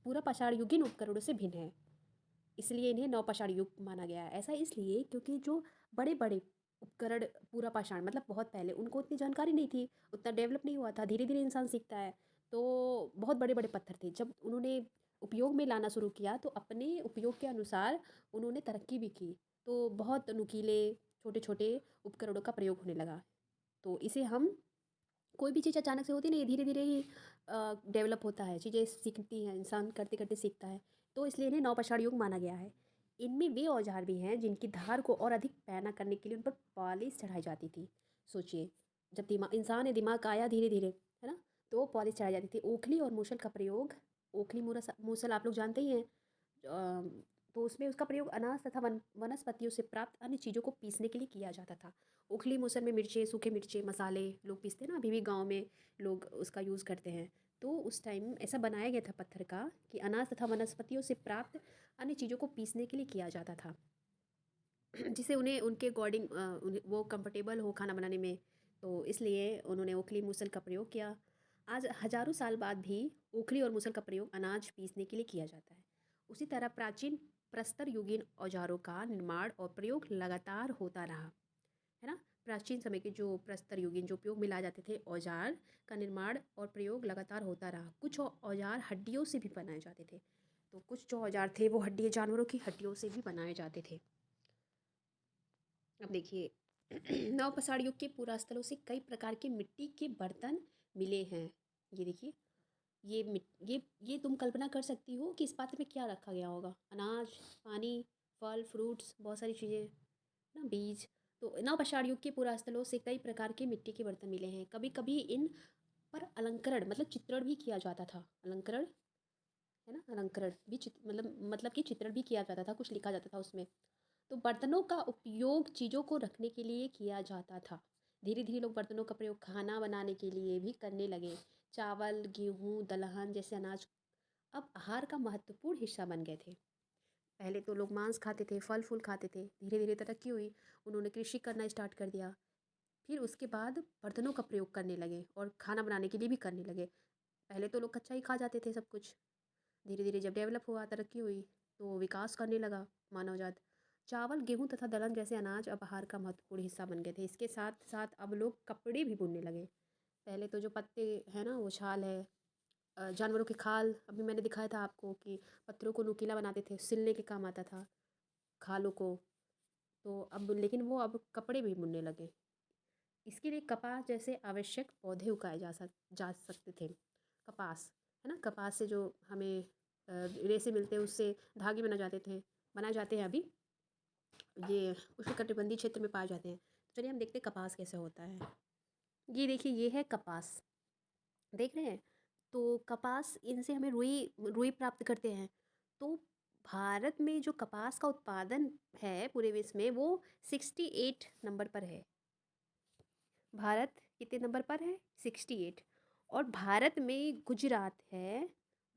पूरा पाषाण युगीन उपकरणों से भिन्न है, इसलिए इन्हें नवपाषाण युग माना गया है। ऐसा इसलिए क्योंकि जो बड़े बड़े उपकरण पूरा पाषाण मतलब बहुत पहले, उनको उतनी जानकारी नहीं थी, उतना डेवलप नहीं हुआ था, धीरे धीरे इंसान सीखता है। तो बहुत बड़े बड़े पत्थर थे, जब उन्होंने उपयोग में लाना शुरू किया तो अपने उपयोग के अनुसार उन्होंने तरक्की भी की। तो बहुत नुकीले छोटे छोटे उपकरणों का प्रयोग होने लगा। तो इसे हम, कोई भी चीज़ अचानक से होती नहीं, धीरे धीरे ही डेवलप होता है, चीज़ें सीखती हैं, इंसान करते करते सीखता है। तो इसलिए इन्हें नवपाषाण युग माना गया है। इनमें वे औजार भी हैं जिनकी धार को और अधिक पैना करने के लिए उन पर पॉलिश चढ़ाई जाती थी। सोचिए, जब दिमाग इंसान ने दिमाग आया धीरे धीरे, है ना, तो पॉलिश चढ़ाई जाती थी। ओखली और मूसल का प्रयोग, ओखली मूसल आप लोग जानते ही हैं। तो उसमें उसका प्रयोग अनाज तथा वनस्पतियों से प्राप्त अन्य चीज़ों को पीसने के लिए किया जाता था। ओखली मूसल में मिर्चे, सूखे मिर्चे, मसाले लोग पीसते हैं ना, अभी भी गांव में लोग उसका यूज़ करते हैं। तो उस टाइम ऐसा बनाया गया था पत्थर का कि अनाज तथा वनस्पतियों से प्राप्त अन्य चीज़ों को पीसने के लिए किया जाता था जिससे उन्हें उनके अकॉर्डिंग वो कंफर्टेबल हो खाना बनाने में। तो इसलिए उन्होंने ओखली मूसल का प्रयोग किया। आज हजारों साल बाद भी ओखली और मूसल का प्रयोग अनाज पीसने के लिए किया जाता है। उसी तरह प्राचीन प्रस्तर युगीन औजारों का निर्माण और प्रयोग लगातार होता रहा, है ना। प्राचीन समय के जो प्रस्तर युगीन जो उपयोग में लाए जाते थे औजार का निर्माण और प्रयोग लगातार होता रहा। कुछ औजार हड्डियों से भी बनाए जाते थे। तो कुछ जो औजार थे वो हड्डी जानवरों की हड्डियों से भी बनाए जाते थे। अब देखिए नवपसाड़ युग के पुरास्थलों से कई प्रकार के मिट्टी के बर्तन मिले हैं। ये देखिए, ये तुम कल्पना कर सकती हो कि इस पात्र में क्या रखा गया होगा। अनाज, पानी, फल, फ्रूट्स, बहुत सारी चीज़ें ना, बीज। तो नवपाषाण युग के पुरास्थलों से कई प्रकार के मिट्टी के बर्तन मिले हैं। कभी कभी इन पर अलंकरण मतलब चित्रण भी किया जाता था। अलंकरण, है ना, अलंकरण भी मतलब कि चित्रण भी किया जाता था, कुछ लिखा जाता था उसमें। तो बर्तनों का उपयोग चीज़ों को रखने के लिए किया जाता था। धीरे धीरे लोग बर्तनों का प्रयोग खाना बनाने के लिए भी करने लगे। चावल, गेहूँ, दलहन जैसे अनाज अब आहार का महत्वपूर्ण हिस्सा बन गए थे। पहले तो लोग मांस खाते थे, फल फूल खाते थे। धीरे धीरे तरक्की हुई, उन्होंने कृषि करना स्टार्ट कर दिया। फिर उसके बाद बर्तनों का प्रयोग करने लगे और खाना बनाने के लिए भी करने लगे। पहले तो लोग कच्चा ही खा जाते थे सब कुछ। धीरे धीरे जब डेवलप हुआ, तरक्की हुई, तो विकास करने लगा मानवजात। चावल, गेहूँ तथा दलहन जैसे अनाज अब आहार का महत्वपूर्ण हिस्सा बन गए थे। इसके साथ साथ अब लोग कपड़े भी बुनने लगे। पहले तो जो पत्ते हैं ना, वो छाल है, जानवरों की खाल, अभी मैंने दिखाया था आपको कि पत्थरों को नुकीला बनाते थे, सिलने के काम आता था खालों को। तो अब लेकिन वो अब कपड़े भी बुनने लगे। इसके लिए कपास जैसे आवश्यक पौधे उगाए जा सकते थे। कपास, है ना, कपास से जो हमें रेशे मिलते हैं उससे धागे बनाए जाते हैं अभी। ये उष्णकटिबंधीय क्षेत्र में पाए जाते हैं। तो चलिए हम देखते हैं कपास कैसे होता है। ये देखिए, ये है कपास, देख रहे हैं। तो कपास, इनसे हमें रुई रुई प्राप्त करते हैं। तो भारत में जो कपास का उत्पादन है पूरे विश्व में, वो 68 नंबर पर है। भारत कितने नंबर पर है? 68। और भारत में गुजरात है,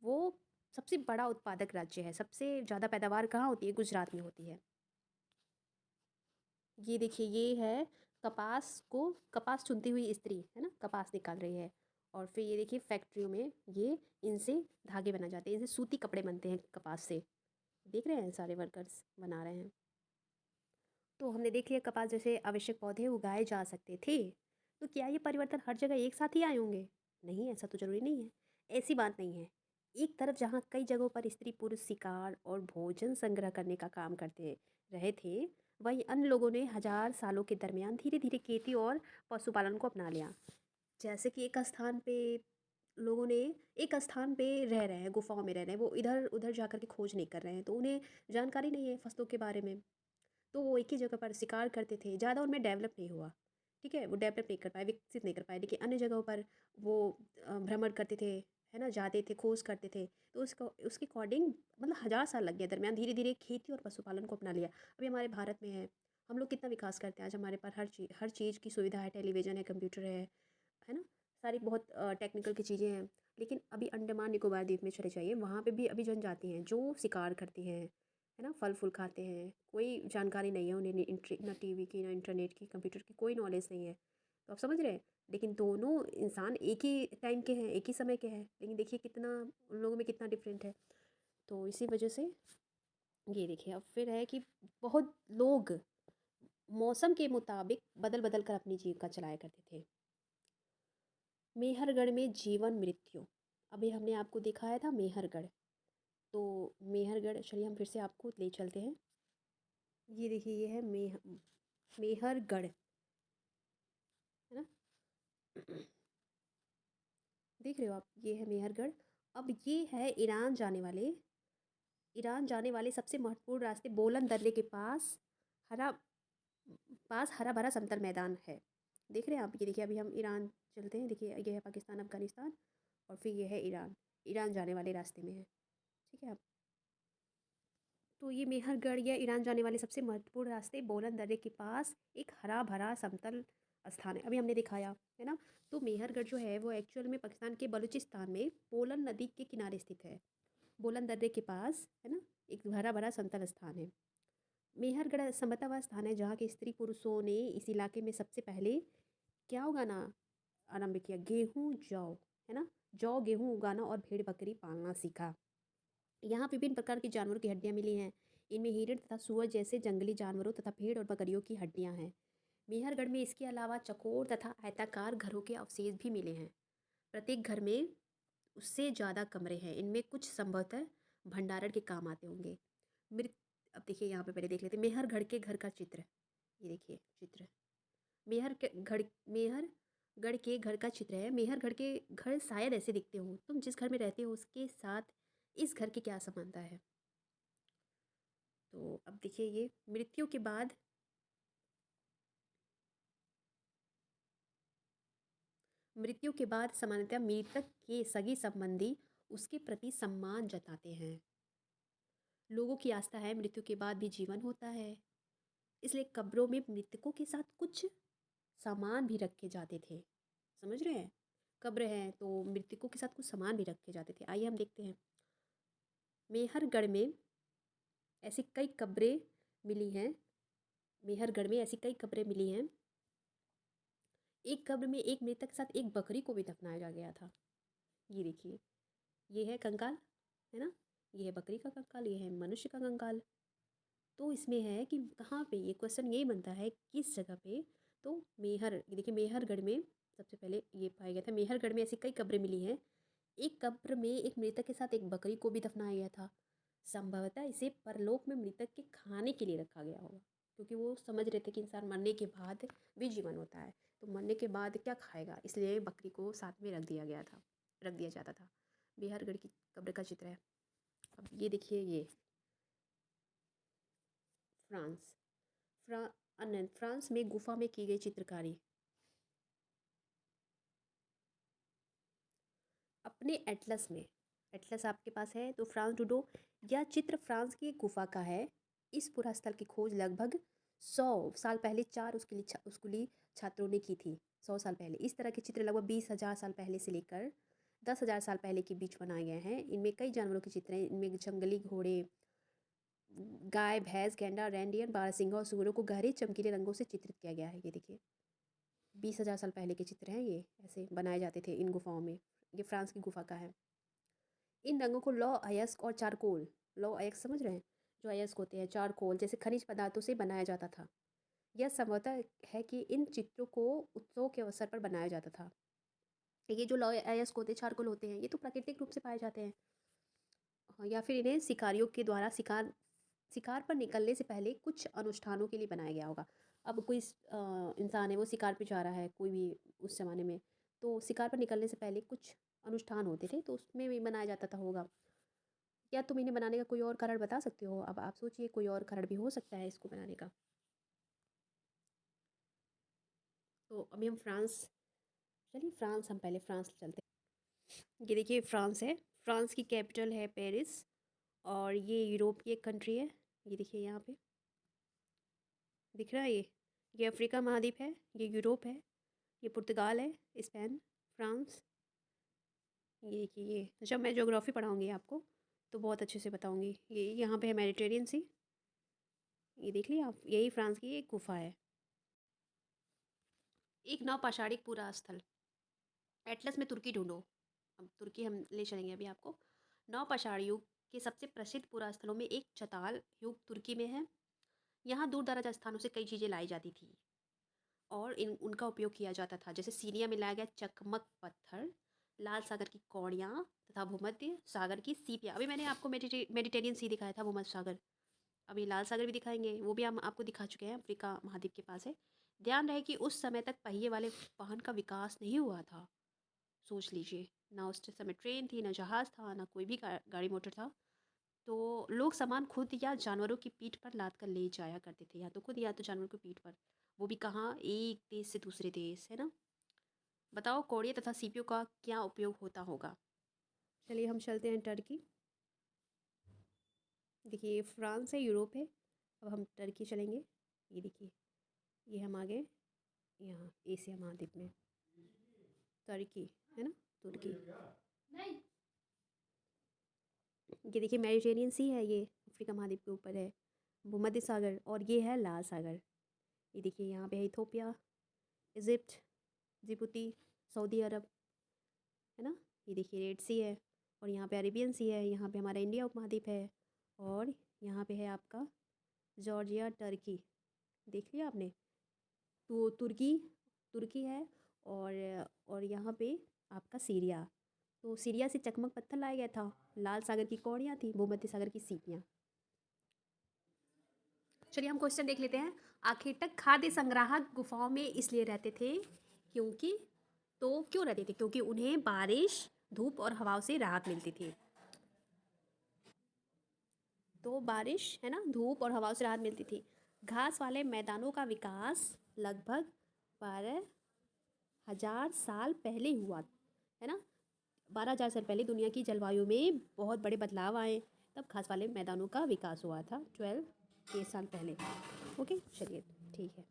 वो सबसे बड़ा उत्पादक राज्य है। सबसे ज़्यादा पैदावार कहाँ होती है? गुजरात में होती है। ये देखिए, ये है कपास चुनती हुई स्त्री, है ना, कपास निकाल रही है। और फिर ये देखिए फैक्ट्रियों में ये इनसे धागे बनाए जाते हैं, इनसे सूती कपड़े बनते हैं कपास से। देख रहे हैं, सारे वर्कर्स बना रहे हैं। तो हमने देख लिया कपास जैसे आवश्यक पौधे उगाए जा सकते थे। तो क्या ये परिवर्तन हर जगह एक साथ ही आए होंगे? नहीं, ऐसा तो जरूरी नहीं है। ऐसी बात नहीं है। एक तरफ जहाँ कई जगहों पर स्त्री पुरुष शिकार और भोजन संग्रह करने का काम करते रहे थे, वहीं अन्य लोगों ने हजार सालों के दरमियान धीरे धीरे खेती और पशुपालन को अपना लिया। जैसे कि एक स्थान पे लोगों ने एक स्थान पे रह रहे हैं, गुफाओं में रह रहे हैं, वो इधर उधर जा कर के खोज नहीं कर रहे हैं, तो उन्हें जानकारी नहीं है फसलों के बारे में। तो वो एक ही जगह पर शिकार करते थे, ज़्यादा उनमें डेवलप नहीं हुआ। ठीक है, वो डेवलप नहीं कर पाए, विकसित नहीं कर पाए। लेकिन अन्य जगहों पर वो भ्रमण करते थे, है ना, जाते थे, खोज करते थे। तो उसको उसके अकॉर्डिंग मतलब हजार साल लग गए, दरमियान धीरे धीरे खेती और पशुपालन को अपना लिया। अभी हमारे भारत में है, हम लोग कितना विकास करते हैं। आज हमारे पास हर चीज़ की सुविधा है, टेलीविज़न है, कंप्यूटर है ना, सारी बहुत टेक्निकल की चीज़ें हैं। लेकिन अभी अंडमान निकोबार द्वीप में चले जाइए, वहाँ पे भी अभी जनजाति हैं जो शिकार करती हैं, है ना, फल फूल खाते हैं। कोई जानकारी नहीं है उन्हें, ना टीवी की, ना इंटरनेट की, कंप्यूटर की कोई नॉलेज नहीं है। तो आप समझ रहे हैं। लेकिन दोनों इंसान एक ही टाइम के हैं, एक ही समय के हैं, लेकिन देखिए कितना उन लोगों में कितना डिफरेंट है। तो इसी वजह से ये देखिए, अब फिर है कि बहुत लोग मौसम के मुताबिक बदल बदल कर अपनी जीविका चलाया करते थे। मेहरगढ़ में जीवन मृत्यु, अभी हमने आपको दिखाया था मेहरगढ़। तो मेहरगढ़, चलिए हम फिर से आपको ले चलते हैं। ये देखिए, ये है मेहरगढ़, है ना, देख रहे हो आप, ये है मेहरगढ़। अब ये है ईरान जाने वाले ईरान जाने वाले सबसे महत्वपूर्ण रास्ते बोलन दर्रे के हरा हरा भरा समतल मैदान है। देख रहे हैं आप, ये देखिए अभी हम ईरान चलते हैं, देखिए ये है पाकिस्तान अफगानिस्तान और फिर ये है ईरान। ईरान जाने वाले रास्ते में है, ठीक है आप। तो ये मेहरगढ़ या ईरान जाने वाले सबसे महत्वपूर्ण रास्ते बोलन दर्रे के पास एक हरा भरा समतल स्थान है, अभी हमने दिखाया है ना। तो मेहरगढ़ जो है वो एक्चुअल में पाकिस्तान के बलूचिस्तान में बोलन नदी के किनारे स्थित है, बोलन दर्रे के पास है ना। एक हरा भरा समतल स्थान है। मेहरगढ़ संभवतः वह स्थान है जहाँ के स्त्री पुरुषों ने इस इलाके में सबसे पहले क्या उगाना आरंभ किया, गेहूँ जौ, है ना। जौ गेहूँ उगाना और भेड़ बकरी पालना सीखा। यहाँ विभिन्न प्रकार की जानवरों की हड्डियाँ मिली हैं। इनमें हिरण तथा सुअर जैसे जंगली जानवरों तथा भेड़ और बकरियों की हड्डियाँ हैं। मेहरगढ़ में इसके अलावा चौकोर तथा आयताकार घरों के अवशेष भी मिले हैं। प्रत्येक घर में उससे ज़्यादा कमरे हैं, इनमें कुछ संभवतः भंडारण के काम आते होंगे। मृत अब देखिए यहाँ पे पहले देख लेते हैं मेहरगढ़ के घर का चित्र। ये देखिए चित्र मेहरगढ़ के घर का चित्र है। मेहरगढ़ के घर शायद ऐसे दिखते हो। तुम जिस घर में रहते हो उसके साथ इस घर की क्या समानता है। तो अब देखिए ये मृत्यु के बाद सामान्यतः मृतक के सगी संबंधी उसके प्रति सम्मान जताते हैं। लोगों की आस्था है मृत्यु के बाद भी जीवन होता है, इसलिए कब्रों में मृतकों के साथ कुछ सामान भी रखे जाते थे। समझ रहे हैं, कब्र है तो मृतकों के साथ कुछ सामान भी रखे जाते थे। आइए हम देखते हैं। मेहरगढ़ में ऐसी कई कब्रें मिली हैं। मेहरगढ़ में ऐसी कई कब्रें मिली हैं। एक कब्र में एक मृतक के साथ एक बकरी को भी दफनाया गया था। ये देखिए, ये है कंकाल, है ना। ये है बकरी का कंकाल, ये है मनुष्य का कंकाल। तो इसमें है कि कहाँ पे, ये क्वेश्चन यही बनता है किस जगह पे। तो ये देखिए मेहरगढ़ में सबसे पहले ये पाया गया था। मेहरगढ़ में ऐसी कई कब्रें मिली हैं। एक कब्र में एक मृतक के साथ एक बकरी को भी दफनाया गया था। संभवतः इसे परलोक में मृतक के खाने के लिए रखा गया होगा, क्योंकि वो समझ रहे थे कि इंसान मरने के बाद भी जीवन होता है, तो मरने के बाद क्या खाएगा, इसलिए बकरी को साथ में रख दिया जाता था। बिहारगढ़ की कब्र का चित्र है। अब ये देखिए, ये फ्रांस फ्रांस में गुफा में की गई चित्रकारी। अपने एटलस आपके पास है तो फ्रांस डूडो, यह चित्र फ्रांस की एक गुफा का है। इस पुरा स्थल की खोज लगभग 100 साल पहले 4 स्कूली छात्रों ने की थी। 100 साल पहले इस तरह के चित्र लगभग 20,000 साल पहले से लेकर 10,000 साल पहले के बीच बनाए गए हैं। इनमें कई जानवरों के चित्र हैं। इनमें जंगली घोड़े, गाय, भैंस, गैंडा, रैंडियर, बारहसिंगा और सूअरों को गहरे चमकीले रंगों से चित्रित किया गया है। ये देखिए 20,000 साल पहले के चित्र हैं, ये ऐसे बनाए जाते थे इन गुफाओं में। ये फ्रांस की गुफा का है। इन रंगों को लौ अयस्क और चारकोल, लौ अयस्क समझ रहे हैं, जो अयस्क होते हैं, चारकोल जैसे खनिज पदार्थों से बनाया जाता था। यह संभवतः है कि इन चित्रों को उत्सव के अवसर पर बनाया जाता था। ये जो लौ अयस्क होते हैं, चारकोल होते हैं, ये तो प्राकृतिक रूप से पाए जाते हैं। हाँ, या फिर इन्हें शिकारियों के द्वारा शिकार पर निकलने से पहले कुछ अनुष्ठानों के लिए बनाया गया होगा। अब कोई इंसान है वो शिकार पे जा रहा है, कोई भी उस ज़माने में, तो शिकार पर निकलने से पहले कुछ अनुष्ठान होते थे, तो उसमें भी बनाया जाता था होगा। या तुम इन्हें बनाने का कोई और कारण बता सकते हो। अब आप सोचिए कोई और कारण भी हो सकता है इसको बनाने का। तो अभी हम फ्रांस हम पहले फ्रांस चलते हैं। ये देखिए फ्रांस है, फ्रांस की कैपिटल है पेरिस, और ये यूरोप की एक कंट्री है। ये देखिए यहाँ पे दिख रहा है, ये अफ्रीका महाद्वीप है, ये यूरोप है, ये पुर्तगाल है, स्पेन, फ्रांस। ये देखिए, ये जब मैं ज्योग्राफी पढ़ाऊँगी आपको तो बहुत अच्छे से बताऊँगी। ये यहाँ पे है मेडिटेरियन सी, ये देख लिया आप, यही फ्रांस की एक गुफा है। एक नवपाषाणिक पुरा स्थल, एटलस में तुर्की ढूंढो। अब तुर्की हम ले चलेंगे अभी आपको। नवपाषाण युग के सबसे प्रसिद्ध पुरा स्थलों में एक चताल युग तुर्की में है। यहाँ दूर दराज स्थानों से कई चीज़ें लाई जाती थी और उनका उपयोग किया जाता था। जैसे सीरिया में लाया गया चकमक पत्थर, लाल सागर की कौड़ियाँ तथा भूमध्य सागर की सीपियाँ। अभी मैंने आपको मेडिटेरियन सी दिखाया था, भूमध्य सागर। अभी लाल सागर भी दिखाएंगे, वो भी हम आपको दिखा चुके हैं, अफ्रीका महाद्वीप के पास है। ध्यान रहे कि उस समय तक पहिए वाले वाहन का विकास नहीं हुआ था। सोच लीजिए, ना उस समय ट्रेन थी, ना जहाज़ था, ना कोई भी गाड़ी मोटर था। तो लोग सामान खुद या जानवरों की पीठ पर लाद कर ले जाया करते थे, या तो खुद या तो जानवरों की पीठ पर, वो भी कहाँ, एक देश से दूसरे देश, है ना। बताओ कौड़िया तथा सीपियों का क्या उपयोग होता होगा। चलिए हम चलते हैं टर्की। देखिए ये फ्रांस है, यूरोप है। अब हम टर्की चलेंगे। ये देखिए, ये हम आ गए यहाँ एशिया महाद्वीप में। टर्की, है ना, तुर्की। ये देखिए मेडिटेरियन सी है, ये अफ्रीका महाद्वीप के ऊपर है। भूमध्य सागर, और ये है लाल सागर। ये देखिए यहाँ पे है इथोपिया, इजिप्ट, जिबूती, सऊदी अरब, है ना। ये देखिए रेड सी है, और यहाँ पे अरेबियन सी है। यहाँ पे हमारा इंडिया उपमहाद्वीप है, और यहाँ पे है आपका जॉर्जिया, टर्की। देख लिया आपने। तो तुर्की, तुर्की है, और यहाँ पे आपका सीरिया। तो सीरिया से चकमक पत्थर लाया गया था, लाल सागर की कौड़ियाँ थी, भूमध्य सागर की सीपियाँ। चलिए हम क्वेश्चन देख लेते हैं। आखेटक खाद्य संग्राहक गुफाओं में इसलिए रहते थे क्योंकि, तो क्यों रहते थे, क्योंकि उन्हें बारिश, धूप और हवाओं से राहत मिलती थी। तो बारिश, है ना, धूप और हवाओं से राहत मिलती थी। घास वाले मैदानों का विकास लगभग 12,000 साल पहले हुआ, है ना। 12,000 साल पहले दुनिया की जलवायु में बहुत बड़े बदलाव आए, तब घास वाले मैदानों का विकास हुआ था 12 के साल पहले। ओके, चलिए ठीक है।